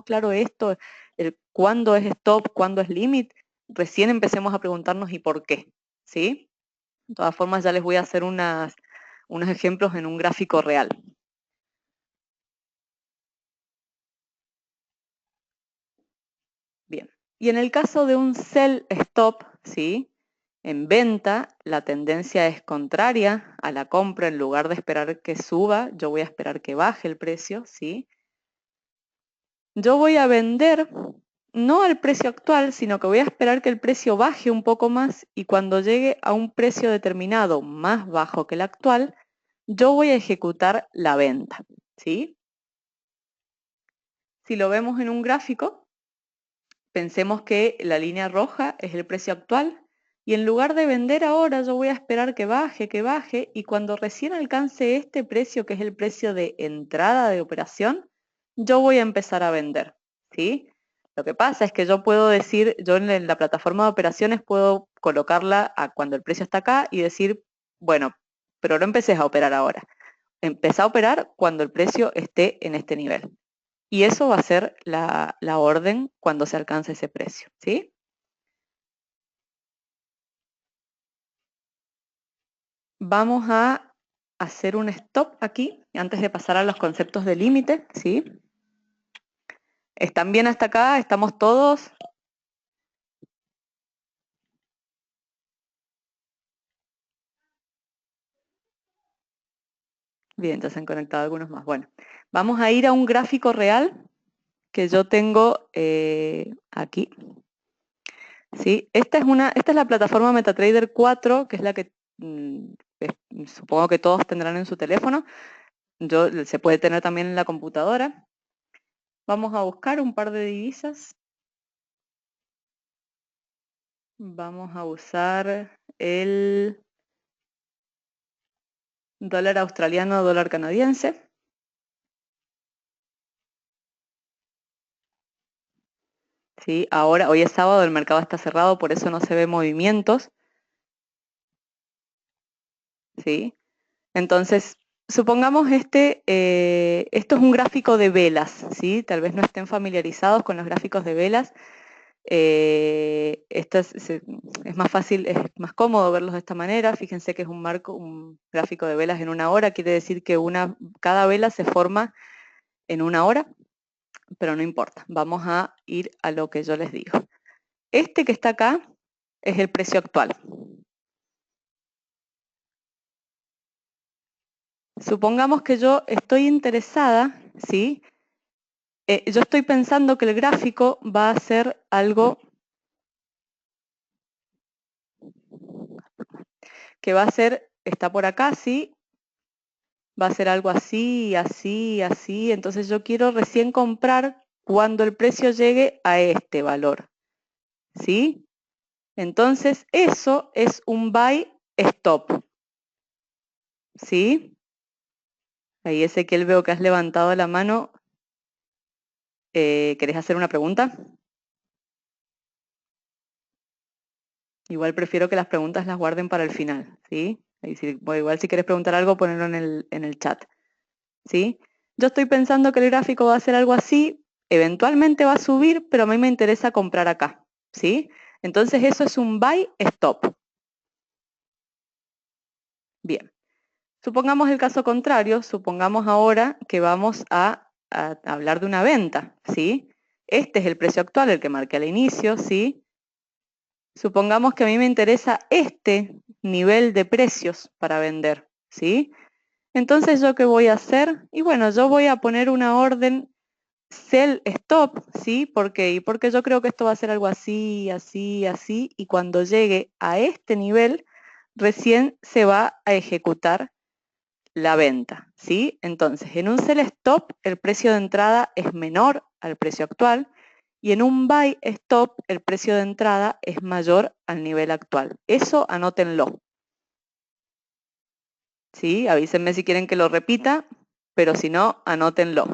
claro esto, el cuándo es stop, cuándo es limit, recién empecemos a preguntarnos y por qué, ¿sí? De todas formas ya les voy a hacer unos ejemplos en un gráfico real. Bien, y en el caso de un sell stop, ¿sí? En venta, la tendencia es contraria a la compra. En lugar de esperar que suba, yo voy a esperar que baje el precio, ¿sí? Yo voy a vender no al precio actual, sino que voy a esperar que el precio baje un poco más y cuando llegue a un precio determinado más bajo que el actual, yo voy a ejecutar la venta, ¿sí? Si lo vemos en un gráfico, pensemos que la línea roja es el precio actual y en lugar de vender ahora, yo voy a esperar que baje y cuando recién alcance este precio, que es el precio de entrada de operación, yo voy a empezar a vender, ¿sí? Lo que pasa es que yo puedo decir, yo en la plataforma de operaciones puedo colocarla a cuando el precio está acá y decir, bueno, pero no empeces a operar ahora. Empezá a operar cuando el precio esté en este nivel. Y eso va a ser la orden cuando se alcance ese precio, ¿sí? Vamos a hacer un stop aquí, antes de pasar a los conceptos de límite, ¿sí? ¿Están bien hasta acá? ¿Estamos todos? Bien, ya se han conectado algunos más. Bueno, vamos a ir a un gráfico real que yo tengo aquí. ¿Sí? Esta es la plataforma MetaTrader 4, que es la que supongo que todos tendrán en su teléfono. Se puede tener también en la computadora. Vamos a buscar un par de divisas. Vamos a usar el dólar australiano, dólar canadiense. ¿Sí? Ahora, hoy es sábado, el mercado está cerrado, por eso no se ve movimientos. ¿Sí? Entonces, supongamos esto es un gráfico de velas, ¿sí? Tal vez no estén familiarizados con los gráficos de velas. Esto es más fácil, es más cómodo verlos de esta manera. Fíjense que es un gráfico de velas en una hora, quiere decir que cada vela se forma en una hora, pero no importa. Vamos a ir a lo que yo les digo. Este que está acá es el precio actual. Supongamos que yo estoy interesada, ¿sí? Yo estoy pensando que el gráfico va a ser algo que va a ser, está por acá, ¿sí? Va a ser algo así, así, así. Entonces yo quiero recién comprar cuando el precio llegue a este valor, ¿sí? Entonces eso es un buy stop, ¿sí? Ahí Ezequiel veo que has levantado la mano. ¿Querés hacer una pregunta? Igual prefiero que las preguntas las guarden para el final, ¿sí? Igual si quieres preguntar algo, ponerlo en el chat, ¿sí? Yo estoy pensando que el gráfico va a ser algo así, eventualmente va a subir, pero a mí me interesa comprar acá, ¿sí? Entonces eso es un buy stop. Bien. Supongamos el caso contrario, supongamos ahora que vamos a hablar de una venta, ¿sí? Este es el precio actual, el que marqué al inicio, ¿sí? Supongamos que a mí me interesa este nivel de precios para vender, ¿sí? Entonces, ¿yo qué voy a hacer? Y bueno, yo voy a poner una orden sell stop, ¿sí? ¿Por qué? Y porque yo creo que esto va a ser algo así, así, así, y cuando llegue a este nivel, recién se va a ejecutar la venta, ¿sí? Entonces, en un sell stop, el precio de entrada es menor al precio actual, y en un buy stop, el precio de entrada es mayor al nivel actual. Eso anótenlo, ¿sí? Avísenme si quieren que lo repita, pero si no, anótenlo.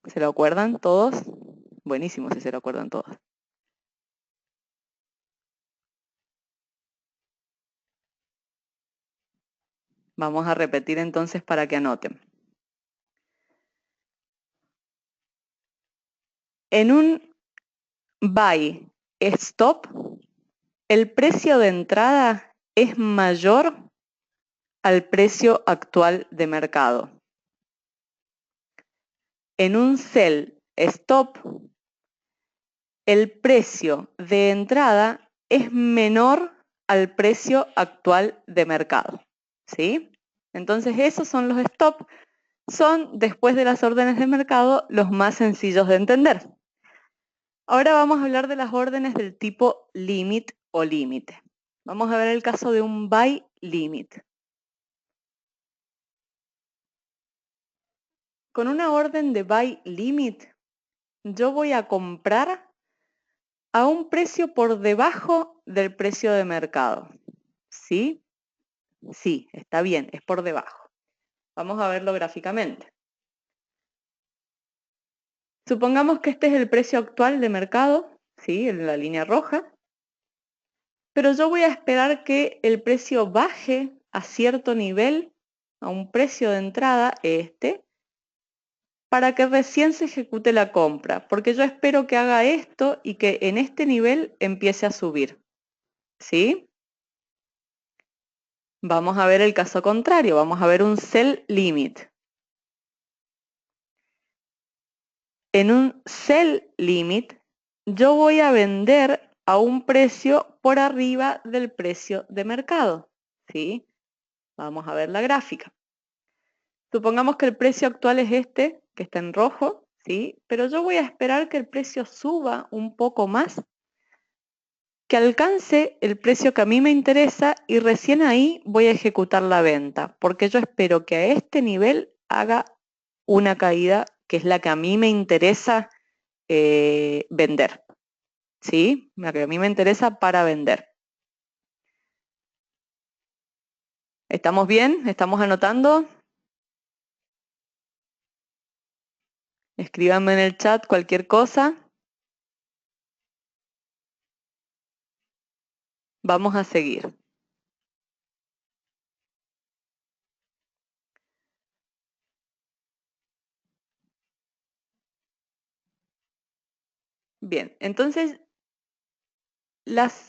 ¿Se lo acuerdan todos? Buenísimo si se lo acuerdan todos. Vamos a repetir entonces para que anoten. En un buy stop, el precio de entrada es mayor al precio actual de mercado. En un sell stop, el precio de entrada es menor al precio actual de mercado, ¿sí? Entonces esos son los stop, son después de las órdenes de mercado los más sencillos de entender. Ahora vamos a hablar de las órdenes del tipo limit o límite. Vamos a ver el caso de un buy limit. Con una orden de buy limit, yo voy a comprar a un precio por debajo del precio de mercado. ¿Sí? Sí, está bien, es por debajo. Vamos a verlo gráficamente. Supongamos que este es el precio actual de mercado, ¿sí? En la línea roja. Pero yo voy a esperar que el precio baje a cierto nivel, a un precio de entrada, para que recién se ejecute la compra, porque yo espero que haga esto y que en este nivel empiece a subir, ¿sí? Vamos a ver el caso contrario, vamos a ver un sell limit. En un sell limit, yo voy a vender a un precio por arriba del precio de mercado, ¿sí? Vamos a ver la gráfica. Supongamos que el precio actual es este, que está en rojo, ¿sí? Pero yo voy a esperar que el precio suba un poco más, que alcance el precio que a mí me interesa y recién ahí voy a ejecutar la venta, porque yo espero que a este nivel haga una caída que es la que a mí me interesa vender, ¿sí? La que a mí me interesa para vender. ¿Estamos bien? ¿Estamos anotando? Escríbanme en el chat cualquier cosa. Vamos a seguir. Bien, entonces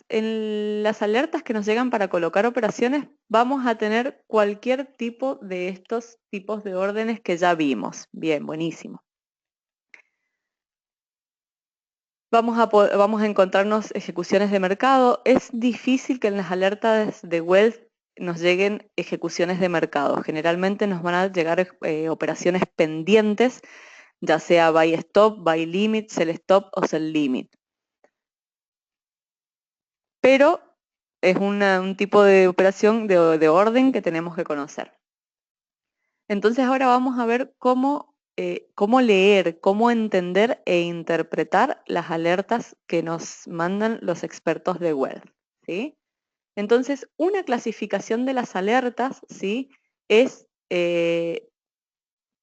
en las alertas que nos llegan para colocar operaciones, vamos a tener cualquier tipo de estos tipos de órdenes que ya vimos. Bien, buenísimo. Vamos a encontrarnos ejecuciones de mercado. Es difícil que en las alertas de Wealth nos lleguen ejecuciones de mercado. Generalmente nos van a llegar operaciones pendientes, ya sea buy stop, buy limit, sell stop o sell limit. Pero es un tipo de operación de orden que tenemos que conocer. Entonces ahora vamos a ver cómo leer, cómo entender e interpretar las alertas que nos mandan los expertos de Wealth, ¿sí? Entonces, una clasificación de las alertas, ¿sí? Es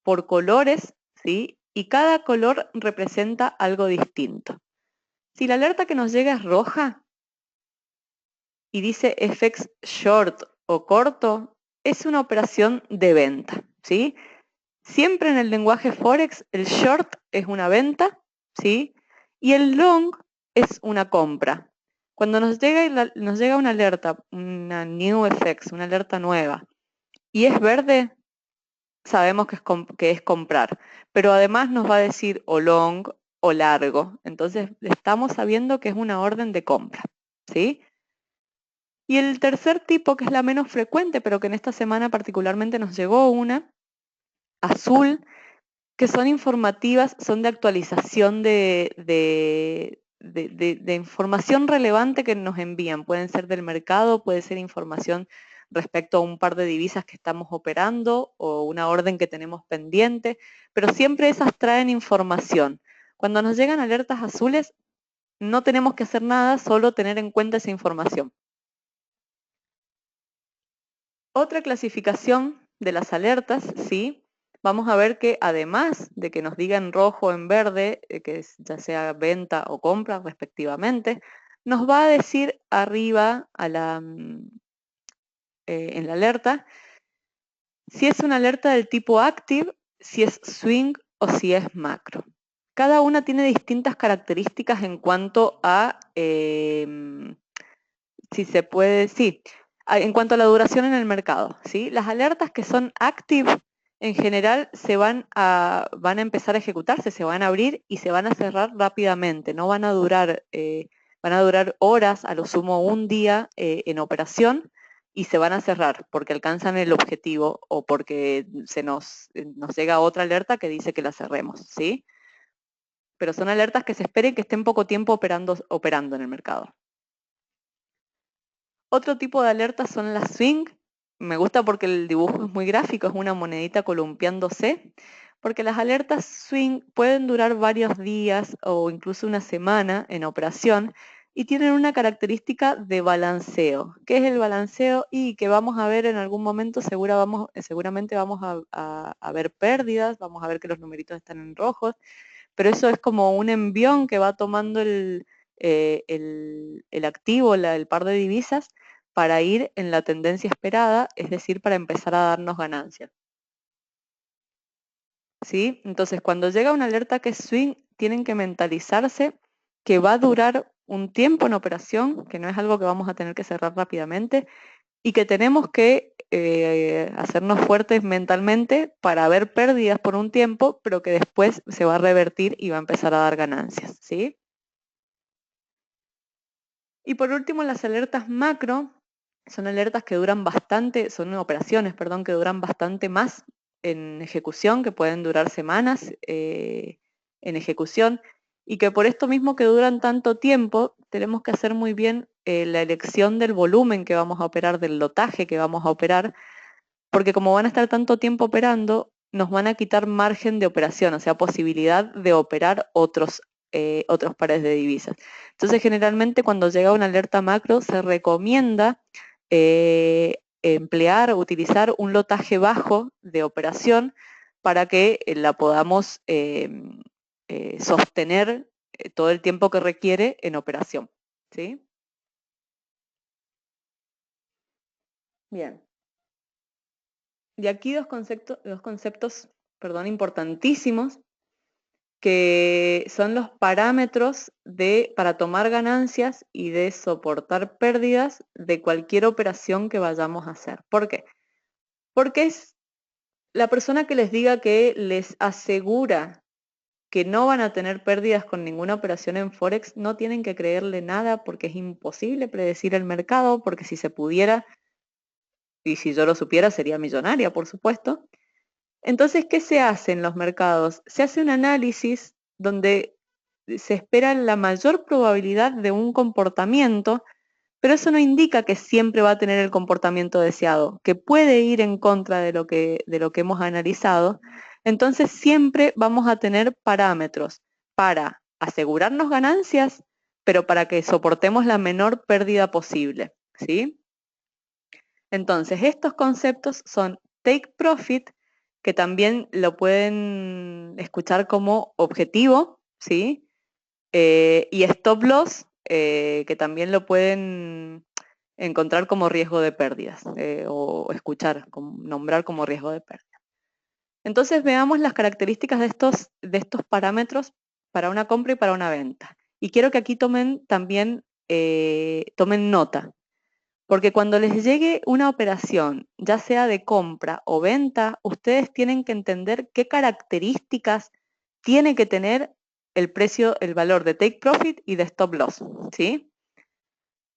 por colores, ¿sí? Y cada color representa algo distinto. Si la alerta que nos llega es roja y dice FX short o corto, es una operación de venta, ¿sí? Siempre en el lenguaje Forex, el short es una venta, ¿sí? Y el long es una compra. Cuando nos llega una alerta, una new FX, una alerta nueva, y es verde, sabemos que es comprar. Pero además nos va a decir o long o largo. Entonces estamos sabiendo que es una orden de compra, ¿sí? Y el tercer tipo, que es la menos frecuente, pero que en esta semana particularmente nos llegó una, azul, que son informativas, son de actualización de información relevante que nos envían. Pueden ser del mercado, puede ser información respecto a un par de divisas que estamos operando o una orden que tenemos pendiente, pero siempre esas traen información. Cuando nos llegan alertas azules, no tenemos que hacer nada, solo tener en cuenta esa información. Otra clasificación de las alertas, ¿sí? Vamos a ver que además de que nos diga en rojo o en verde, que ya sea venta o compra respectivamente, nos va a decir arriba en la alerta si es una alerta del tipo active, si es swing o si es macro. Cada una tiene distintas características en cuanto a si se puede, sí, en cuanto a la duración en el mercado, ¿sí? Las alertas que son active en general van a empezar a ejecutarse, se van a abrir y se van a cerrar rápidamente, no van a durar horas, a lo sumo un día en operación y se van a cerrar porque alcanzan el objetivo o porque nos llega otra alerta que dice que la cerremos, ¿sí? Pero son alertas que se esperen que estén poco tiempo operando en el mercado. Otro tipo de alertas son las swing. Me gusta porque el dibujo es muy gráfico, es una monedita columpiándose, porque las alertas swing pueden durar varios días o incluso una semana en operación y tienen una característica de balanceo. ¿Qué es el balanceo? Y que vamos a ver en algún momento, seguramente vamos a ver pérdidas, vamos a ver que los numeritos están en rojos, pero eso es como un envión que va tomando el activo, el par de divisas, para ir en la tendencia esperada, es decir, para empezar a darnos ganancias. ¿Sí? Entonces, cuando llega una alerta que es swing, tienen que mentalizarse que va a durar un tiempo en operación, que no es algo que vamos a tener que cerrar rápidamente, y que tenemos que hacernos fuertes mentalmente para ver pérdidas por un tiempo, pero que después se va a revertir y va a empezar a dar ganancias, ¿sí? Y por último, las alertas macro son alertas que duran bastante, son operaciones, perdón, que duran bastante más en ejecución, que pueden durar semanas en ejecución, y que por esto mismo que duran tanto tiempo, tenemos que hacer muy bien la elección del volumen que vamos a operar, del lotaje que vamos a operar, porque como van a estar tanto tiempo operando, nos van a quitar margen de operación, o sea, posibilidad de operar otros pares de divisas. Entonces, generalmente cuando llega una alerta macro, se recomienda emplear o utilizar un lotaje bajo de operación para que la podamos sostener todo el tiempo que requiere en operación, ¿sí? Bien. Y aquí dos conceptos, perdón, importantísimos, que son los parámetros para tomar ganancias y de soportar pérdidas de cualquier operación que vayamos a hacer. ¿Por qué? Porque es la persona que les diga que les asegura que no van a tener pérdidas con ninguna operación en Forex, no tienen que creerle nada porque es imposible predecir el mercado, porque si se pudiera, y si yo lo supiera, sería millonaria, por supuesto. Entonces, ¿qué se hace en los mercados? Se hace un análisis donde se espera la mayor probabilidad de un comportamiento, pero eso no indica que siempre va a tener el comportamiento deseado, que puede ir en contra de lo que hemos analizado. Entonces, siempre vamos a tener parámetros para asegurarnos ganancias, pero para que soportemos la menor pérdida posible, ¿sí? Entonces, estos conceptos son take profit, que también lo pueden escuchar como objetivo, ¿sí? Y stop loss, que también lo pueden encontrar como riesgo de pérdidas, o escuchar, nombrar como riesgo de pérdida. Entonces, veamos las características de estos parámetros para una compra y para una venta. Y quiero que aquí tomen nota. Porque cuando les llegue una operación, ya sea de compra o venta, ustedes tienen que entender qué características tiene que tener el precio, el valor de take profit y de stop loss, ¿sí?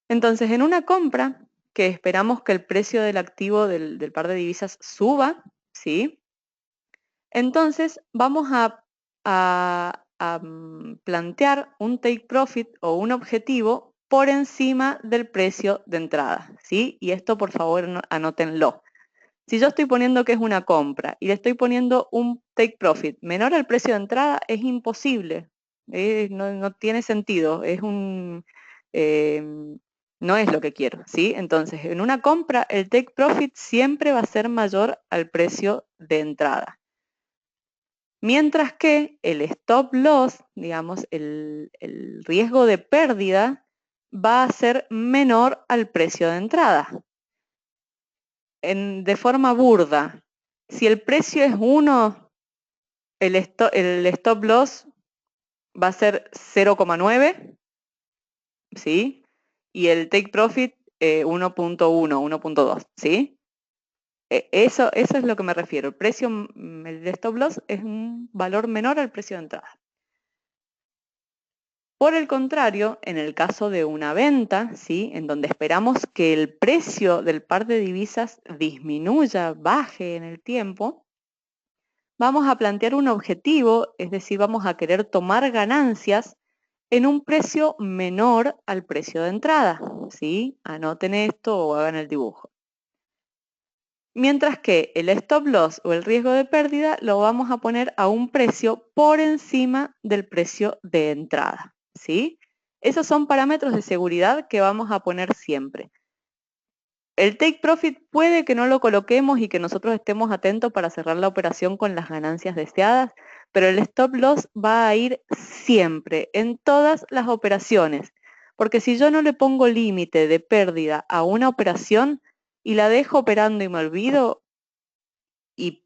Entonces, en una compra, que esperamos que el precio del activo del par de divisas suba, ¿sí? Entonces vamos a plantear un take profit o un objetivo por encima del precio de entrada, ¿sí? Y esto por favor anótenlo. Si yo estoy poniendo que es una compra y le estoy poniendo un take profit menor al precio de entrada, es imposible. No tiene sentido. No es lo que quiero, ¿sí? Entonces, en una compra, el take profit siempre va a ser mayor al precio de entrada. Mientras que el stop loss, digamos, el riesgo de pérdida, va a ser menor al precio de entrada. De forma burda, si el precio es 1, el stop loss va a ser 0,9, ¿sí? Y el take profit 1.1, 1.2, ¿sí? Eso es lo que me refiero. El stop loss es un valor menor al precio de entrada. Por el contrario, en el caso de una venta, ¿sí? En donde esperamos que el precio del par de divisas disminuya, baje en el tiempo, vamos a plantear un objetivo, es decir, vamos a querer tomar ganancias en un precio menor al precio de entrada, ¿sí? Anoten esto o hagan el dibujo. Mientras que el stop loss o el riesgo de pérdida lo vamos a poner a un precio por encima del precio de entrada, ¿sí? Esos son parámetros de seguridad que vamos a poner siempre. El take profit puede que no lo coloquemos y que nosotros estemos atentos para cerrar la operación con las ganancias deseadas, pero el stop loss va a ir siempre, en todas las operaciones. Porque si yo no le pongo límite de pérdida a una operación y la dejo operando y me olvido, y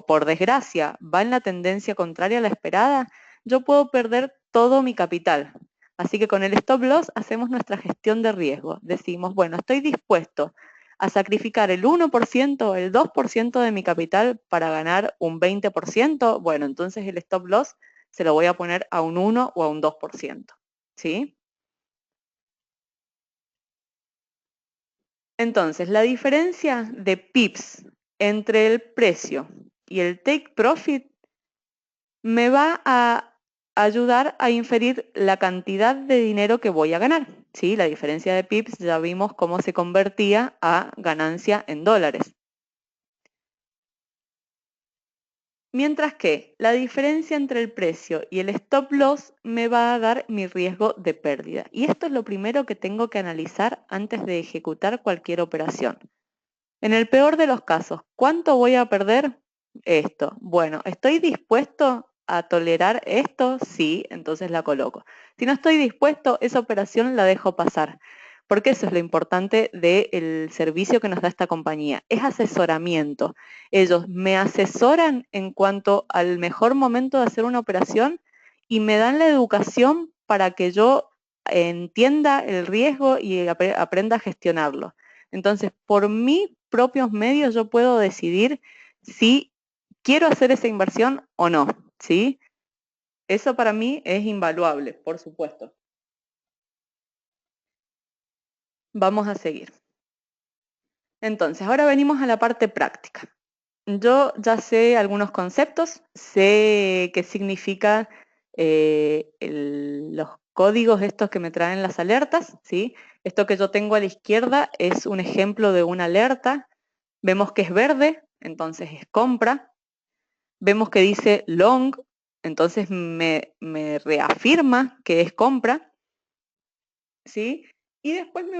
por desgracia va en la tendencia contraria a la esperada, yo puedo perder todo mi capital. Así que con el stop loss hacemos nuestra gestión de riesgo. Decimos, bueno, estoy dispuesto a sacrificar el 1%, el 2% de mi capital para ganar un 20%. Bueno, entonces el stop loss se lo voy a poner a un 1 o a un 2%. ¿Sí? Entonces, la diferencia de pips entre el precio y el take profit me va a ayudar a inferir la cantidad de dinero que voy a ganar. ¿Sí? La diferencia de pips ya vimos cómo se convertía a ganancia en dólares. Mientras que la diferencia entre el precio y el stop loss me va a dar mi riesgo de pérdida. Y esto es lo primero que tengo que analizar antes de ejecutar cualquier operación. En el peor de los casos, ¿cuánto voy a perder? Esto. Bueno, ¿estoy dispuesto a tolerar esto? Sí, entonces la coloco. Si no estoy dispuesto, esa operación la dejo pasar. Porque eso es lo importante del servicio que nos da esta compañía. Es asesoramiento. Ellos me asesoran en cuanto al mejor momento de hacer una operación y me dan la educación para que yo entienda el riesgo y aprenda a gestionarlo. Entonces, por mis propios medios yo puedo decidir si quiero hacer esa inversión o no, ¿sí? Eso para mí es invaluable, por supuesto. Vamos a seguir. Entonces, ahora venimos a la parte práctica. Yo ya sé algunos conceptos, sé qué significa los códigos estos que me traen las alertas, ¿sí? Esto que yo tengo a la izquierda es un ejemplo de una alerta. Vemos que es verde, entonces es compra. Vemos que dice long, entonces me reafirma que es compra, ¿sí? Y después me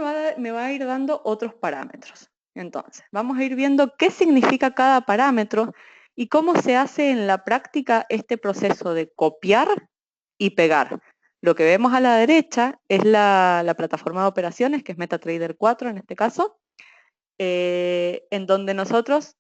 va a ir dando otros parámetros. Entonces, vamos a ir viendo qué significa cada parámetro y cómo se hace en la práctica este proceso de copiar y pegar. Lo que vemos a la derecha es la plataforma de operaciones, que es MetaTrader 4 en este caso, en donde nosotros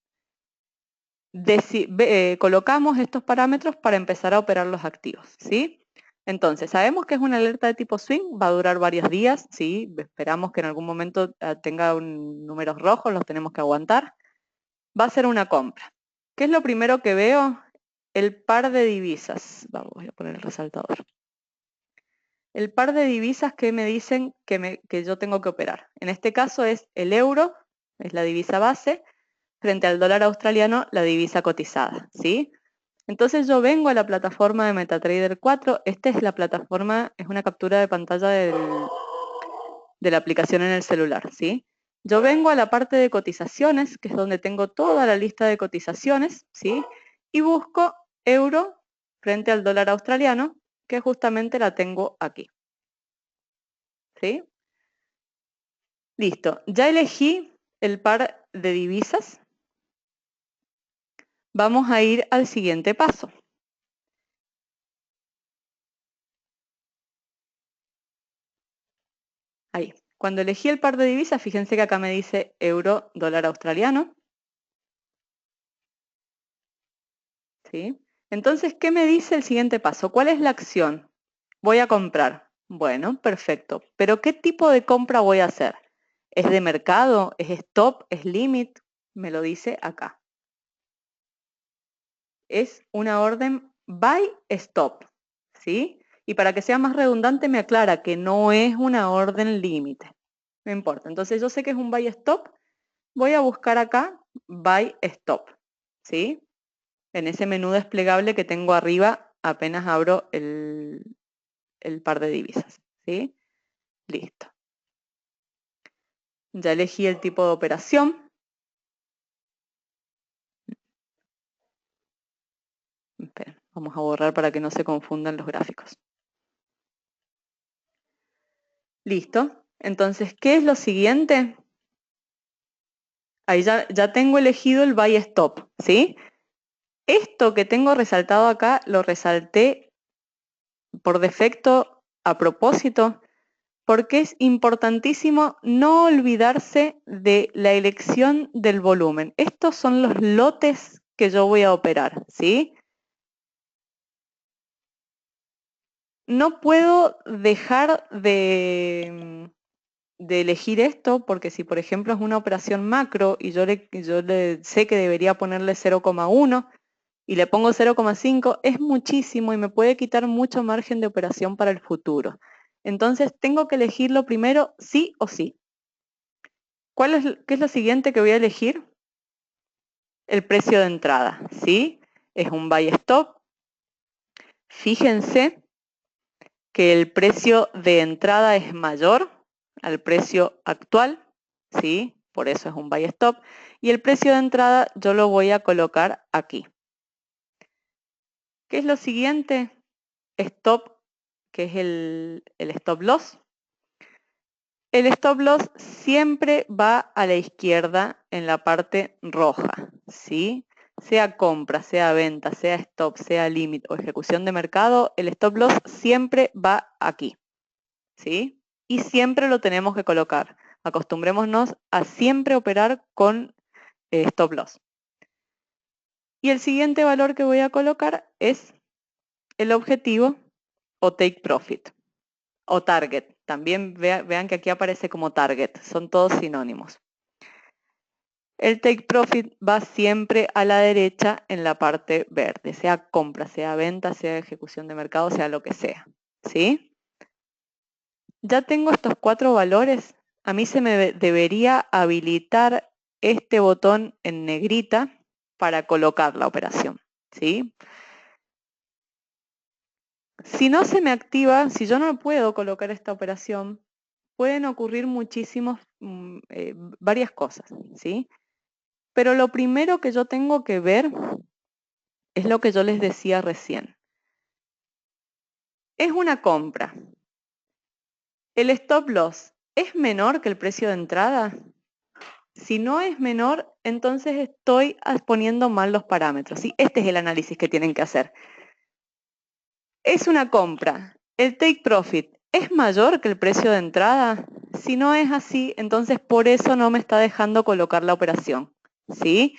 colocamos estos parámetros para empezar a operar los activos, ¿sí? Entonces, sabemos que es una alerta de tipo swing, va a durar varios días, ¿sí? Esperamos que en algún momento tenga números rojos, los tenemos que aguantar. Va a ser una compra. ¿Qué es lo primero que veo? El par de divisas. Vamos, voy a poner el resaltador. el par de divisas que me dicen que yo tengo que operar. En este caso es el euro, es la divisa base, frente al dólar australiano, la divisa cotizada, ¿sí? Entonces yo vengo a la plataforma de MetaTrader 4, esta es la plataforma, es una captura de pantalla de la aplicación en el celular, ¿sí? Yo vengo a la parte de cotizaciones, que es donde tengo toda la lista de cotizaciones, ¿sí? Y busco euro frente al dólar australiano, que justamente la tengo aquí, ¿sí? Listo, ya elegí el par de divisas. Vamos a ir al siguiente paso. Ahí. Cuando elegí el par de divisas, fíjense que acá me dice euro, dólar australiano. ¿Sí? Entonces, ¿qué me dice el siguiente paso? ¿Cuál es la acción? Voy a comprar. Bueno, perfecto. Pero ¿qué tipo de compra voy a hacer? ¿Es de mercado? ¿Es stop? ¿Es limit? Me lo dice acá. Es una orden buy stop. ¿Sí? Y para que sea más redundante me aclara que no es una orden límite. No importa. Entonces yo sé que es un buy stop. Voy a buscar acá buy stop. ¿Sí? En ese menú desplegable que tengo arriba apenas abro el par de divisas, ¿sí? Listo. Ya elegí el tipo de operación. Esperen, vamos a borrar para que no se confundan los gráficos. Listo. Entonces, ¿qué es lo siguiente? Ahí ya tengo elegido el buy stop, ¿sí? Esto que tengo resaltado acá lo resalté por defecto a propósito porque es importantísimo no olvidarse de la elección del volumen. Estos son los lotes que yo voy a operar, ¿sí? No puedo dejar de elegir esto porque si por ejemplo es una operación macro y yo le sé que debería ponerle 0,1 y le pongo 0,5, es muchísimo y me puede quitar mucho margen de operación para el futuro. Entonces tengo que elegirlo primero sí o sí. ¿Qué es lo siguiente que voy a elegir? El precio de entrada, ¿sí? Es un buy stop. Fíjense que el precio de entrada es mayor al precio actual, ¿sí? Por eso es un buy stop. Y el precio de entrada yo lo voy a colocar aquí. ¿Qué es lo siguiente? Stop, que es el stop loss. El stop loss siempre va a la izquierda en la parte roja, ¿sí? Sea compra, sea venta, sea stop, sea limit o ejecución de mercado, el stop loss siempre va aquí, ¿sí? Y siempre lo tenemos que colocar. Acostumbrémonos a siempre operar con stop loss. Y el siguiente valor que voy a colocar es el objetivo o take profit o target. También vean que aquí aparece como target, son todos sinónimos. El take profit va siempre a la derecha en la parte verde, sea compra, sea venta, sea ejecución de mercado, sea lo que sea, ¿sí? Ya tengo estos 4 valores. A mí se me debería habilitar este botón en negrita para colocar la operación, ¿sí? Si no se me activa, si yo no puedo colocar esta operación, pueden ocurrir varias cosas, ¿sí? Pero lo primero que yo tengo que ver es lo que yo les decía recién. Es una compra. ¿El stop loss es menor que el precio de entrada? Si no es menor, entonces estoy poniendo mal los parámetros, ¿sí? Este es el análisis que tienen que hacer. Es una compra. ¿El take profit es mayor que el precio de entrada? Si no es así, entonces por eso no me está dejando colocar la operación, ¿sí?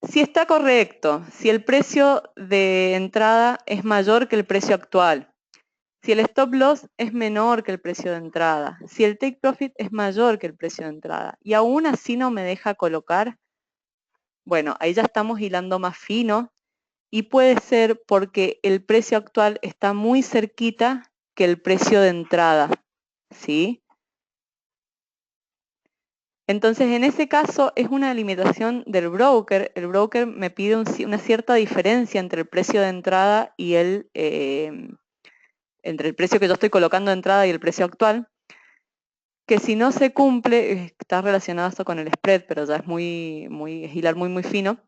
Si está correcto, si el precio de entrada es mayor que el precio actual, si el stop loss es menor que el precio de entrada, si el take profit es mayor que el precio de entrada y aún así no me deja colocar, bueno, ahí ya estamos hilando más fino y puede ser porque el precio actual está muy cerquita que el precio de entrada, ¿sí? Entonces, en ese caso, es una limitación del broker. El broker me pide una cierta diferencia entre el precio de entrada y entre el precio que yo estoy colocando de entrada y el precio actual, que si no se cumple, está relacionado esto con el spread, pero ya es hilar muy fino,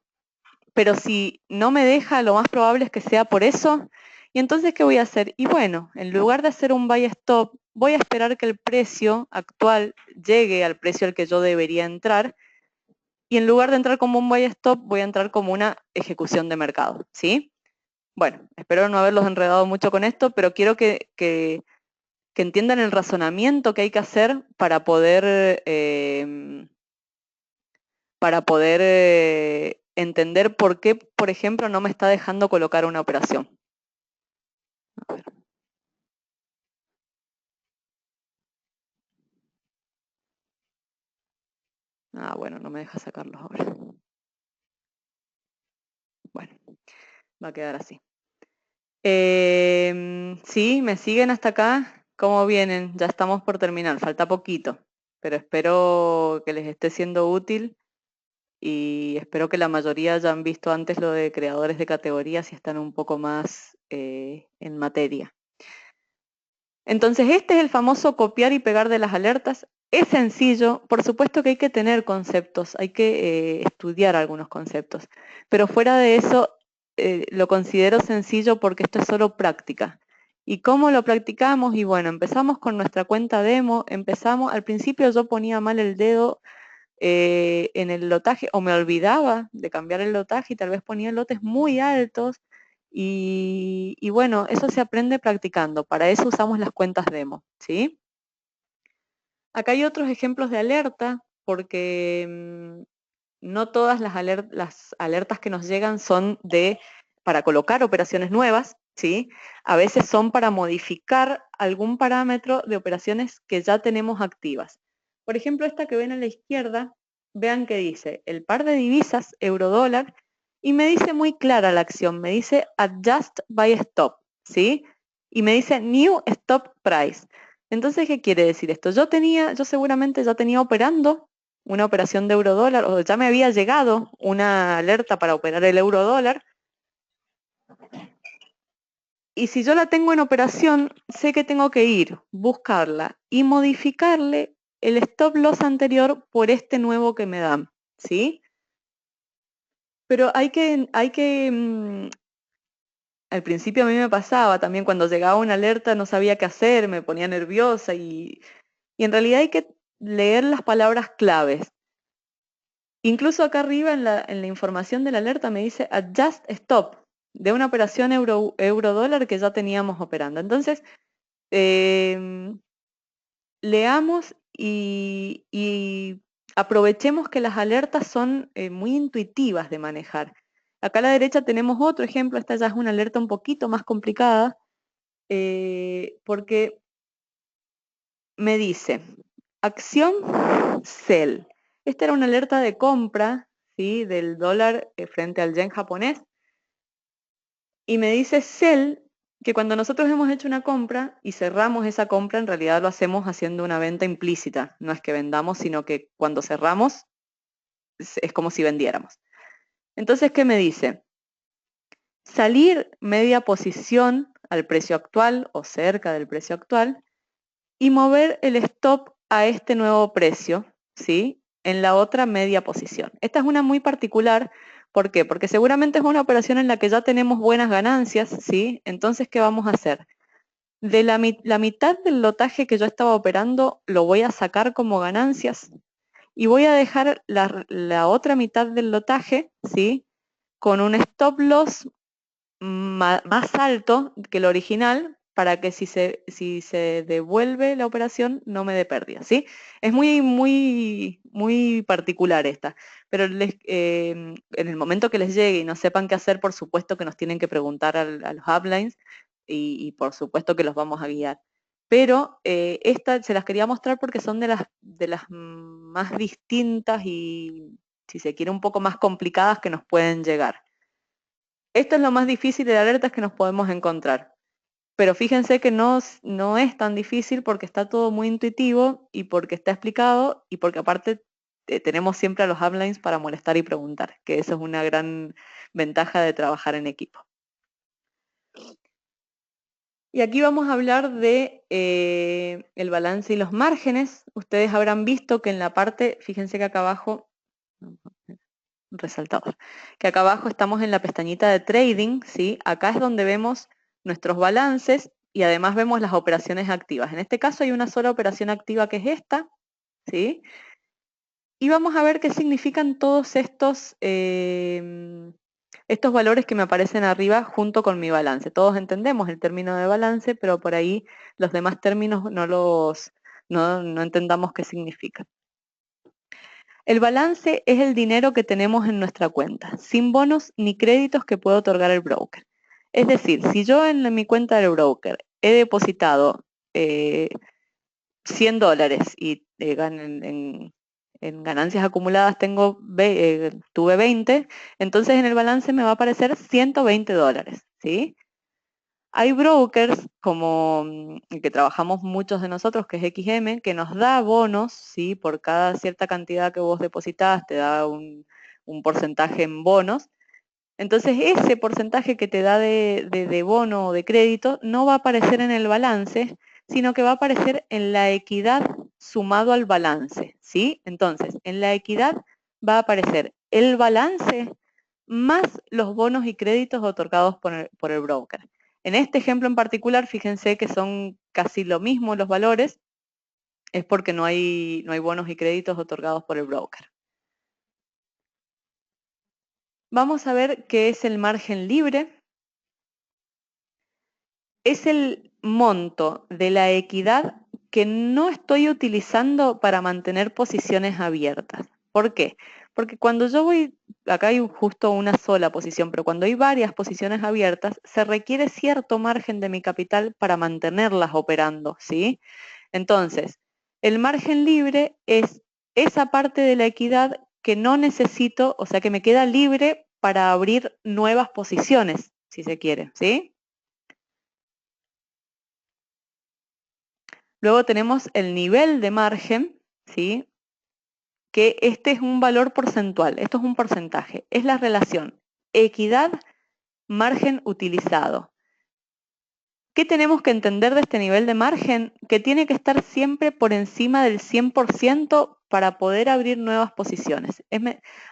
pero si no me deja, lo más probable es que sea por eso. Y entonces, ¿qué voy a hacer? Y bueno, en lugar de hacer un buy stop, voy a esperar que el precio actual llegue al precio al que yo debería entrar, y en lugar de entrar como un buy stop, voy a entrar como una ejecución de mercado, ¿sí? Bueno, espero no haberlos enredado mucho con esto, pero quiero que entiendan el razonamiento que hay que hacer para poder entender por qué, por ejemplo, no me está dejando colocar una operación. A ver. Ah, bueno, no me deja sacarlos ahora. Bueno, va a quedar así. Sí, ¿me siguen hasta acá? ¿Cómo vienen? Ya estamos por terminar, falta poquito, pero espero que les esté siendo útil y espero que la mayoría hayan visto antes lo de creadores de categorías y están un poco más en materia. Entonces, este es el famoso copiar y pegar de las alertas. Es sencillo, por supuesto que hay que tener conceptos, hay que estudiar algunos conceptos, pero fuera de eso lo considero sencillo porque esto es solo práctica. ¿Y cómo lo practicamos? Y bueno, empezamos con nuestra cuenta demo, al principio yo ponía mal el dedo en el lotaje o me olvidaba de cambiar el lotaje y tal vez ponía lotes muy altos y bueno, eso se aprende practicando, para eso usamos las cuentas demo, ¿sí? Acá hay otros ejemplos de alerta porque no todas las alertas que nos llegan son para colocar operaciones nuevas, ¿sí? A veces son para modificar algún parámetro de operaciones que ya tenemos activas. Por ejemplo, esta que ven a la izquierda, vean que dice el par de divisas euro-dólar y me dice muy clara la acción, me dice adjust by stop, ¿sí? Y me dice new stop price. Entonces, ¿qué quiere decir esto? Yo seguramente ya tenía operando una operación de euro-dólar, o ya me había llegado una alerta para operar el euro-dólar, y si yo la tengo en operación, sé que tengo que ir, buscarla y modificarle el stop loss anterior por este nuevo que me dan, ¿sí? Pero al principio a mí me pasaba también cuando llegaba una alerta no sabía qué hacer, me ponía nerviosa y en realidad hay que leer las palabras claves. Incluso acá arriba en la información de la alerta me dice adjust stop de una operación euro-dólar que ya teníamos operando. Entonces, leamos y aprovechemos que las alertas son muy intuitivas de manejar. Acá a la derecha tenemos otro ejemplo, esta ya es una alerta un poquito más complicada, porque me dice, acción sell. Esta era una alerta de compra, ¿sí? Del dólar frente al yen japonés. Y me dice sell que cuando nosotros hemos hecho una compra y cerramos esa compra, en realidad lo hacemos haciendo una venta implícita. No es que vendamos, sino que cuando cerramos es como si vendiéramos. Entonces, ¿qué me dice? Salir media posición al precio actual o cerca del precio actual y mover el stop a este nuevo precio, ¿sí? En la otra media posición. Esta es una muy particular, ¿por qué? Porque seguramente es una operación en la que ya tenemos buenas ganancias, ¿sí? Entonces, ¿qué vamos a hacer? De la mitad del lotaje que yo estaba operando, lo voy a sacar como ganancias y voy a dejar la otra mitad del lotaje, ¿sí? Con un stop loss más alto que el original para que si se devuelve la operación no me dé pérdida, ¿sí? Es muy particular esta, pero en el momento que les llegue y no sepan qué hacer, por supuesto que nos tienen que preguntar a los uplines y por supuesto que los vamos a guiar. Pero estas se las quería mostrar porque son de las más distintas y, si se quiere, un poco más complicadas que nos pueden llegar. Esto es lo más difícil de alertas que nos podemos encontrar. Pero fíjense que no es tan difícil porque está todo muy intuitivo y porque está explicado y porque aparte tenemos siempre a los uplines para molestar y preguntar, que eso es una gran ventaja de trabajar en equipo. Y aquí vamos a hablar de el balance y los márgenes. Ustedes habrán visto que en la parte, fíjense que acá abajo, resaltador, que acá abajo estamos en la pestañita de trading, ¿sí? Acá es donde vemos nuestros balances y además vemos las operaciones activas. En este caso hay una sola operación activa que es esta, ¿sí? Y vamos a ver qué significan todos estos valores que me aparecen arriba junto con mi balance. Todos entendemos el término de balance, pero por ahí los demás términos no entendamos qué significan. El balance es el dinero que tenemos en nuestra cuenta, sin bonos ni créditos que pueda otorgar el broker. Es decir, si yo en mi cuenta del broker he depositado $100 y en ganancias acumuladas tuve 20, entonces en el balance me va a aparecer $120, ¿sí? Hay brokers como el que trabajamos muchos de nosotros, que es XM, que nos da bonos, ¿sí? Por cada cierta cantidad que vos depositas, te da un porcentaje en bonos. Entonces ese porcentaje que te da de bono o de crédito no va a aparecer en el balance, sino que va a aparecer en la equidad sumado al balance, ¿sí? Entonces, en la equidad va a aparecer el balance más los bonos y créditos otorgados por el broker. En este ejemplo en particular, fíjense que son casi lo mismo los valores, es porque no hay bonos y créditos otorgados por el broker. Vamos a ver qué es el margen libre. Es el monto de la equidad que no estoy utilizando para mantener posiciones abiertas. ¿Por qué? Porque cuando yo voy, acá hay justo una sola posición, pero cuando hay varias posiciones abiertas, se requiere cierto margen de mi capital para mantenerlas operando, ¿sí? Entonces, el margen libre es esa parte de la equidad que no necesito, o sea, que me queda libre para abrir nuevas posiciones, si se quiere, ¿sí? Luego tenemos el nivel de margen, ¿sí? Que este es un valor porcentual, esto es un porcentaje, es la relación equidad, margen utilizado. ¿Qué tenemos que entender de este nivel de margen? Que tiene que estar siempre por encima del 100% para poder abrir nuevas posiciones.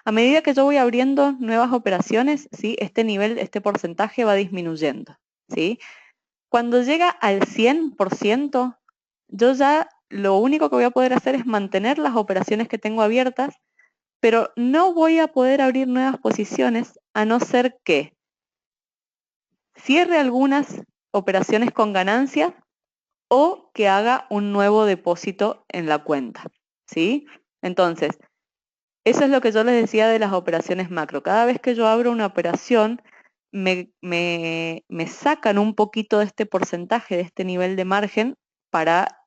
A medida que yo voy abriendo nuevas operaciones, ¿sí? Este nivel, este porcentaje va disminuyendo, ¿sí? Cuando llega al 100%, yo ya lo único que voy a poder hacer es mantener las operaciones que tengo abiertas, pero no voy a poder abrir nuevas posiciones a no ser que cierre algunas operaciones con ganancias o que haga un nuevo depósito en la cuenta, ¿sí? Entonces, eso es lo que yo les decía de las operaciones macro. Cada vez que yo abro una operación, me sacan un poquito de este porcentaje, de este nivel de margen para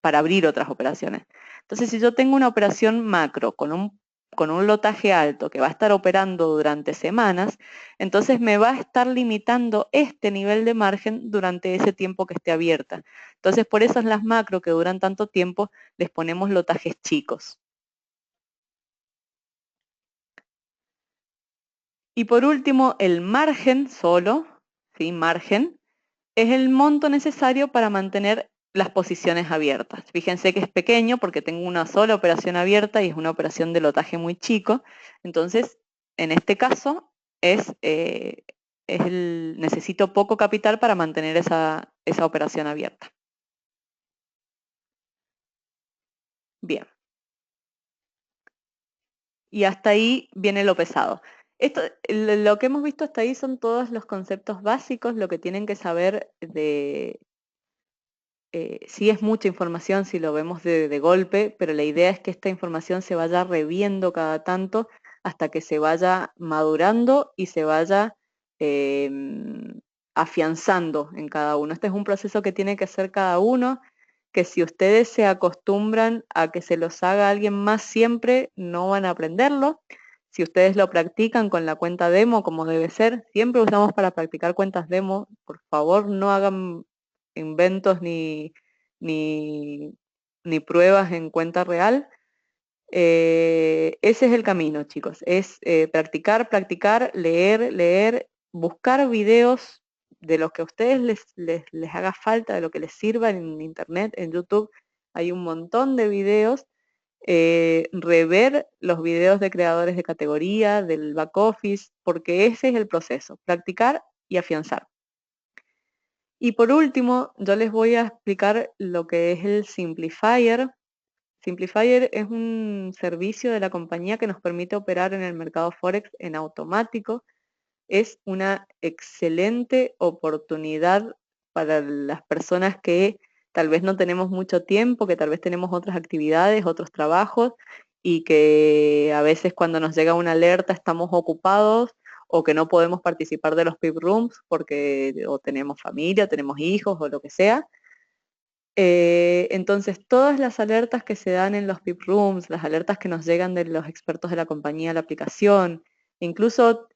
abrir otras operaciones. Entonces, si yo tengo una operación macro con un lotaje alto que va a estar operando durante semanas, entonces me va a estar limitando este nivel de margen durante ese tiempo que esté abierta. Entonces, por eso en las macro que duran tanto tiempo, les ponemos lotajes chicos. Y por último, el margen solo, ¿sí? Margen, es el monto necesario para mantener las posiciones abiertas. Fíjense que es pequeño porque tengo una sola operación abierta y es una operación de lotaje muy chico. Entonces, en este caso, necesito poco capital para mantener esa operación abierta. Bien. Y hasta ahí viene lo pesado. Lo que hemos visto hasta ahí son todos los conceptos básicos, lo que tienen que saber sí es mucha información si lo vemos de golpe, pero la idea es que esta información se vaya reviendo cada tanto hasta que se vaya madurando y se vaya afianzando en cada uno. Este es un proceso que tiene que hacer cada uno, que si ustedes se acostumbran a que se los haga alguien más siempre, no van a aprenderlo. Si ustedes lo practican con la cuenta demo como debe ser, siempre usamos para practicar cuentas demo, por favor no hagan inventos ni pruebas en cuenta real. Ese es el camino, chicos, es practicar, practicar, leer, buscar videos de los que a ustedes les haga falta, de lo que les sirva en internet, en YouTube. Hay un montón de videos. Rever los videos de creadores de categoría, del back office, porque ese es el proceso, practicar y afianzar. Y por último, yo les voy a explicar lo que es el Simplifier. Simplifier es un servicio de la compañía que nos permite operar en el mercado Forex en automático. Es una excelente oportunidad para las personas que tal vez no tenemos mucho tiempo, que tal vez tenemos otras actividades, otros trabajos, y que a veces cuando nos llega una alerta estamos ocupados o que no podemos participar de los PIP Rooms porque o tenemos familia, tenemos hijos o lo que sea. Entonces, todas las alertas que se dan en los PIP Rooms, las alertas que nos llegan de los expertos de la compañía, la aplicación, incluso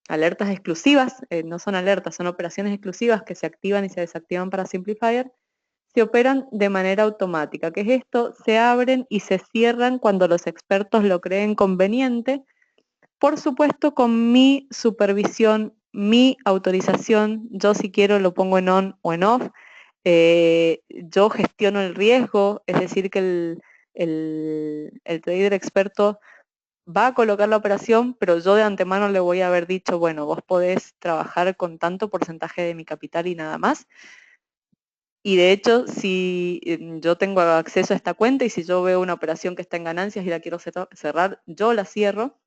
alertas exclusivas, no son alertas, son operaciones exclusivas que se activan y se desactivan para Simplifier, se operan de manera automática. ¿Qué es esto? Se abren y se cierran cuando los expertos lo creen conveniente, por supuesto con mi supervisión, mi autorización. Yo si quiero lo pongo en on o en off. Yo gestiono el riesgo, es decir que el trader experto va a colocar la operación, pero yo de antemano le voy a haber dicho, bueno, vos podés trabajar con tanto porcentaje de mi capital y nada más. Y de hecho, si yo tengo acceso a esta cuenta y si yo veo una operación que está en ganancias y la quiero cerrar, yo la cierro.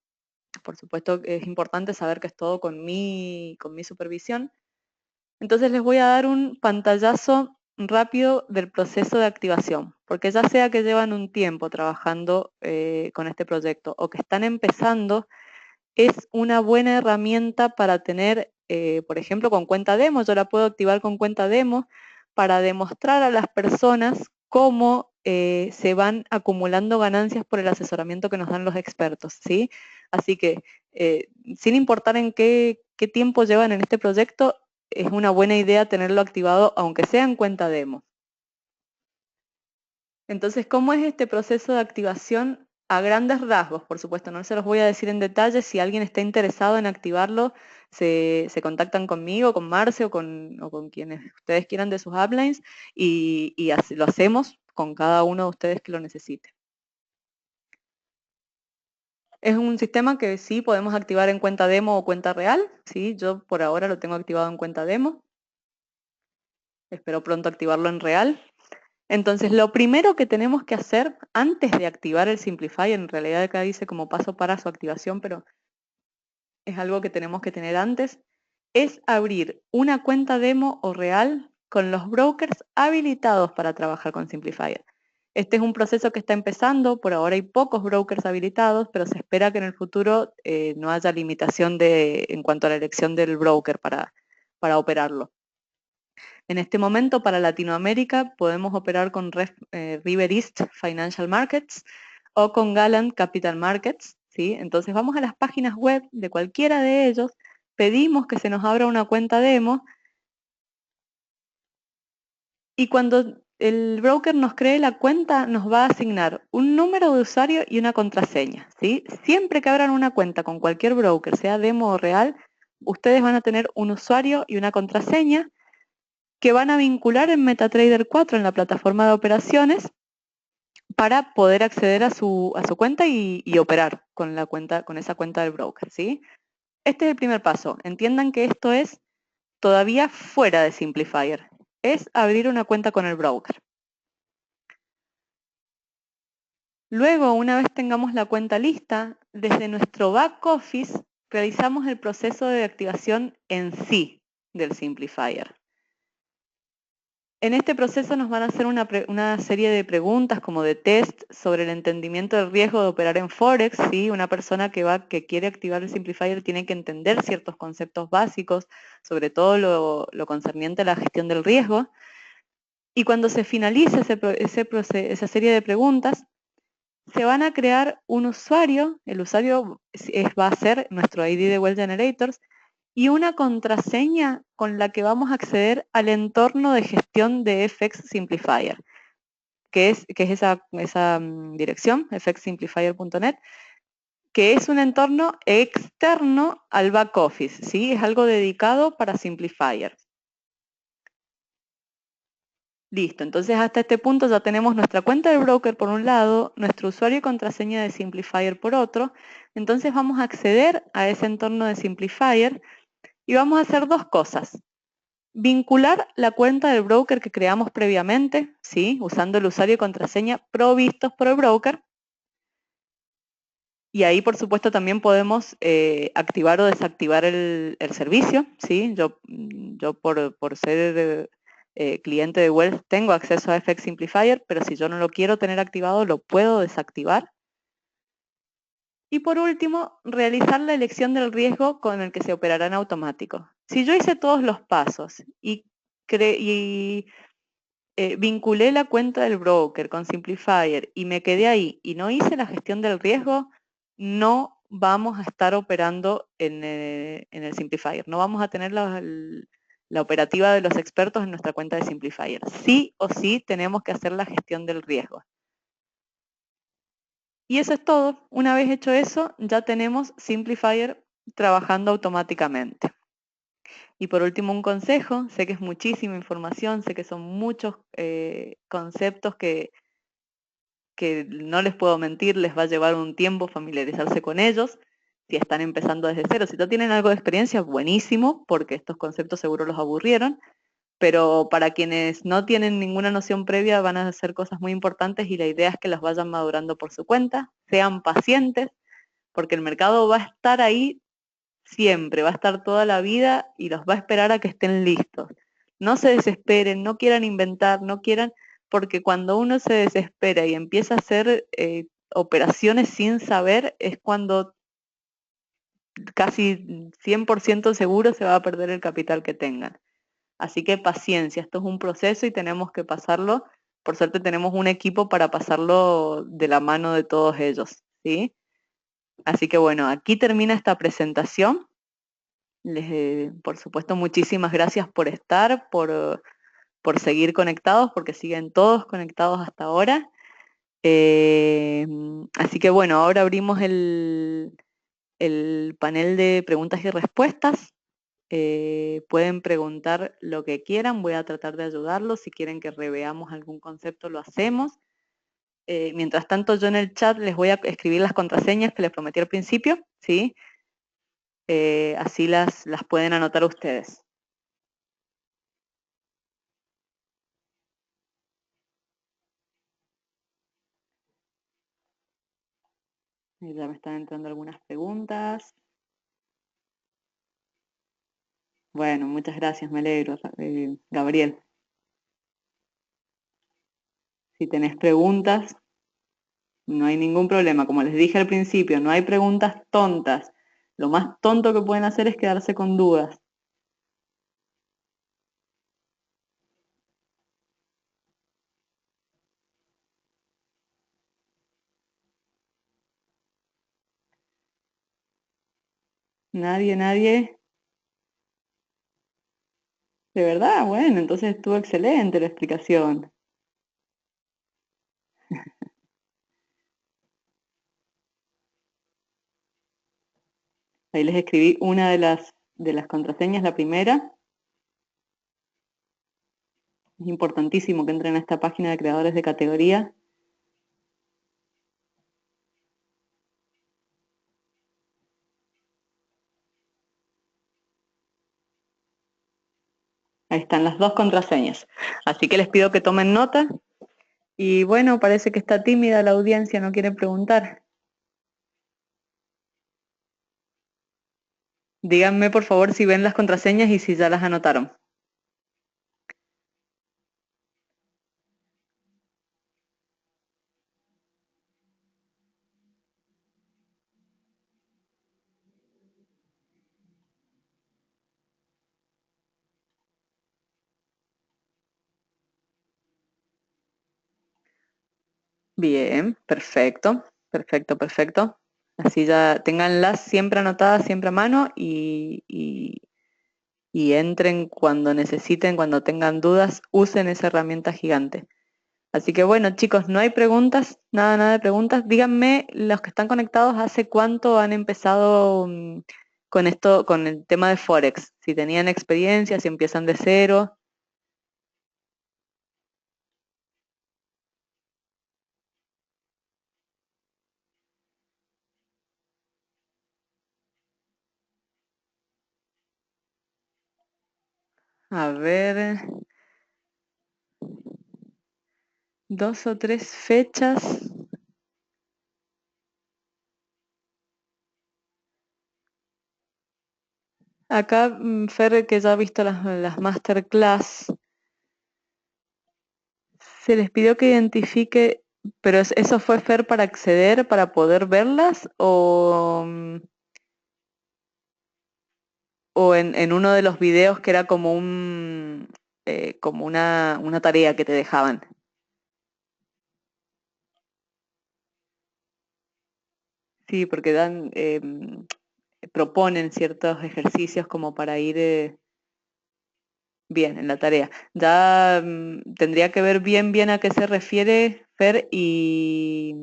Por supuesto que es importante saber que es todo con mi supervisión. Entonces les voy a dar un pantallazo rápido del proceso de activación, porque ya sea que llevan un tiempo trabajando con este proyecto o que están empezando, es una buena herramienta para tener, por ejemplo, con cuenta demo. Yo la puedo activar con cuenta demo para demostrar a las personas cómo se van acumulando ganancias por el asesoramiento que nos dan los expertos, ¿sí? Así que, sin importar en qué tiempo llevan en este proyecto, es una buena idea tenerlo activado, aunque sea en cuenta demo. Entonces, ¿cómo es este proceso de activación? A grandes rasgos, por supuesto, no se los voy a decir en detalle. Si alguien está interesado en activarlo, se contactan conmigo, con Marce o con quienes ustedes quieran de sus uplines y lo hacemos con cada uno de ustedes que lo necesite. Es un sistema que sí podemos activar en cuenta demo o cuenta real. Sí, yo por ahora lo tengo activado en cuenta demo. Espero pronto activarlo en real. Entonces, lo primero que tenemos que hacer antes de activar el Simplifier, en realidad acá dice como paso para su activación, pero es algo que tenemos que tener antes, es abrir una cuenta demo o real con los brokers habilitados para trabajar con Simplifier. Este es un proceso que está empezando, por ahora hay pocos brokers habilitados, pero se espera que en el futuro no haya limitación en cuanto a la elección del broker para operarlo. En este momento, para Latinoamérica, podemos operar con River East Financial Markets o con Gallant Capital Markets, ¿sí? Entonces vamos a las páginas web de cualquiera de ellos, pedimos que se nos abra una cuenta demo y cuando el broker nos cree la cuenta, nos va a asignar un número de usuario y una contraseña, ¿sí? Siempre que abran una cuenta con cualquier broker, sea demo o real, ustedes van a tener un usuario y una contraseña que van a vincular en MetaTrader 4 en la plataforma de operaciones para poder acceder a su cuenta y operar con esa cuenta del broker, ¿sí? Este es el primer paso. Entiendan que esto es todavía fuera de Simplifier. Es abrir una cuenta con el broker. Luego, una vez tengamos la cuenta lista, desde nuestro back office realizamos el proceso de activación en sí del Simplifier. En este proceso nos van a hacer una serie de preguntas como de test sobre el entendimiento del riesgo de operar en Forex, ¿sí? Una persona que quiere activar el Simplifier tiene que entender ciertos conceptos básicos, sobre todo lo concerniente a la gestión del riesgo. Y cuando se finalice esa serie de preguntas, se van a crear un usuario, el usuario va a ser nuestro ID de Well Generators, y una contraseña con la que vamos a acceder al entorno de gestión de FX Simplifier, que es esa dirección, fxsimplifier.net, que es un entorno externo al back office, ¿sí? Es algo dedicado para Simplifier. Listo, entonces hasta este punto ya tenemos nuestra cuenta de broker por un lado, nuestro usuario y contraseña de Simplifier por otro. Entonces vamos a acceder a ese entorno de Simplifier y vamos a hacer dos cosas. Vincular la cuenta del broker que creamos previamente, ¿sí? Usando el usuario y contraseña provistos por el broker. Y ahí, por supuesto, también podemos activar o desactivar el servicio, ¿sí? Yo por ser cliente de Wells tengo acceso a FX Simplifier, pero si yo no lo quiero tener activado, lo puedo desactivar. Y por último, realizar la elección del riesgo con el que se operará en automático. Si yo hice todos los pasos y vinculé la cuenta del broker con Simplifier y me quedé ahí y no hice la gestión del riesgo, no vamos a estar operando en el Simplifier. No vamos a tener la operativa de los expertos en nuestra cuenta de Simplifier. Sí o sí tenemos que hacer la gestión del riesgo. Y eso es todo. Una vez hecho eso, ya tenemos Simplifier trabajando automáticamente. Y por último, un consejo, sé que es muchísima información, sé que son muchos conceptos que no les puedo mentir, les va a llevar un tiempo familiarizarse con ellos, si están empezando desde cero. Si ya tienen algo de experiencia, buenísimo, porque estos conceptos seguro los aburrieron, pero para quienes no tienen ninguna noción previa van a hacer cosas muy importantes y la idea es que las vayan madurando por su cuenta, sean pacientes, porque el mercado va a estar ahí siempre, va a estar toda la vida y los va a esperar a que estén listos. No se desesperen, no quieran inventar, no quieran, porque cuando uno se desespera y empieza a hacer operaciones sin saber, es cuando casi 100% seguro se va a perder el capital que tengan. Así que paciencia, esto es un proceso y tenemos que pasarlo. Por suerte tenemos un equipo para pasarlo de la mano de todos ellos, ¿sí? Así que bueno, aquí termina esta presentación. Por supuesto, muchísimas gracias por estar, por seguir conectados, porque siguen todos conectados hasta ahora. Así que bueno, ahora abrimos el panel de preguntas y respuestas. Pueden preguntar lo que quieran, voy a tratar de ayudarlos. Si quieren que reveamos algún concepto, lo hacemos. Mientras tanto, yo en el chat les voy a escribir las contraseñas que les prometí al principio, ¿sí? Así las pueden anotar ustedes. Ya me están entrando algunas preguntas. Bueno, muchas gracias, me alegro, Gabriel. Si tenés preguntas, no hay ningún problema. Como les dije al principio, no hay preguntas tontas. Lo más tonto que pueden hacer es quedarse con dudas. Nadie. De verdad, bueno, entonces estuvo excelente la explicación. Ahí les escribí una de las contraseñas, la primera. Es importantísimo que entren a esta página de creadores de categoría. Ahí están las dos contraseñas. Así que les pido que tomen nota. Y bueno, parece que está tímida la audiencia, no quiere preguntar. Díganme por favor si ven las contraseñas y si ya las anotaron. Bien, perfecto, perfecto, perfecto. Así ya tenganlas siempre anotadas, siempre a mano y entren cuando necesiten, cuando tengan dudas, usen esa herramienta gigante. Así que bueno, chicos, no hay preguntas, nada, nada de preguntas. Díganme, los que están conectados, ¿hace cuánto han empezado con esto, con el tema de Forex? Si tenían experiencia, si empiezan de cero. A ver, 2 o 3 fechas. Acá, Fer, que ya ha visto las masterclass, se les pidió que identifique, pero ¿eso fue Fer para acceder, para poder verlas o en uno de los videos que era como como una tarea que te dejaban? Sí, porque proponen ciertos ejercicios como para ir bien en la tarea. Ya tendría que ver bien bien a qué se refiere Fer y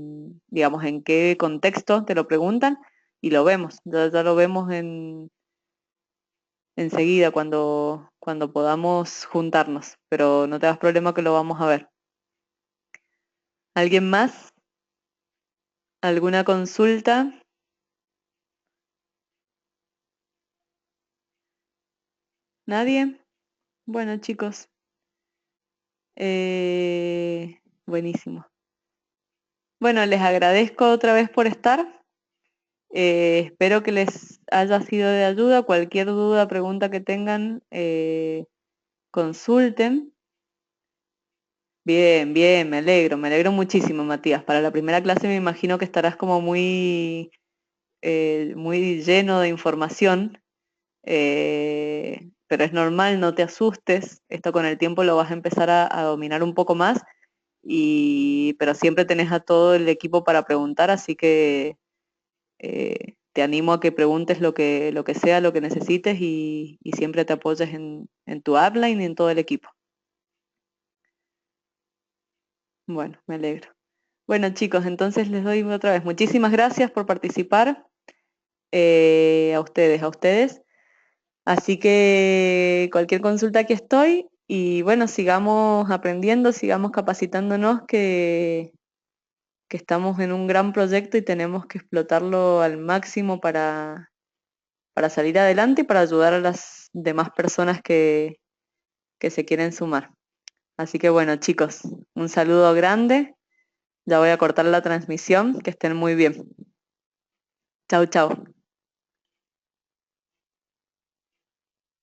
digamos en qué contexto te lo preguntan y lo vemos. Ya lo vemos enseguida cuando podamos juntarnos, pero no te hagas problema que lo vamos a ver. ¿Alguien más? ¿Alguna consulta? ¿Nadie? Bueno, chicos, buenísimo. Bueno, les agradezco otra vez por estar. Espero que les haya sido de ayuda. Cualquier duda, pregunta que tengan, consulten. Bien, bien, me alegro muchísimo, Matías. Para la primera clase me imagino que estarás como muy lleno de información, pero es normal, no te asustes. Esto con el tiempo lo vas a empezar a dominar un poco más, pero siempre tenés a todo el equipo para preguntar, así que te animo a que preguntes lo que sea, lo que necesites y siempre te apoyes en tu upline y en todo el equipo. Bueno, me alegro. Bueno, chicos, entonces les doy otra vez muchísimas gracias por participar, a ustedes, a ustedes. Así que cualquier consulta aquí estoy y bueno, sigamos aprendiendo, sigamos capacitándonos, que estamos en un gran proyecto y tenemos que explotarlo al máximo para salir adelante y para ayudar a las demás personas que se quieren sumar. Así que bueno, chicos, un saludo grande. Ya voy a cortar la transmisión. Que estén muy bien. Chau, chau.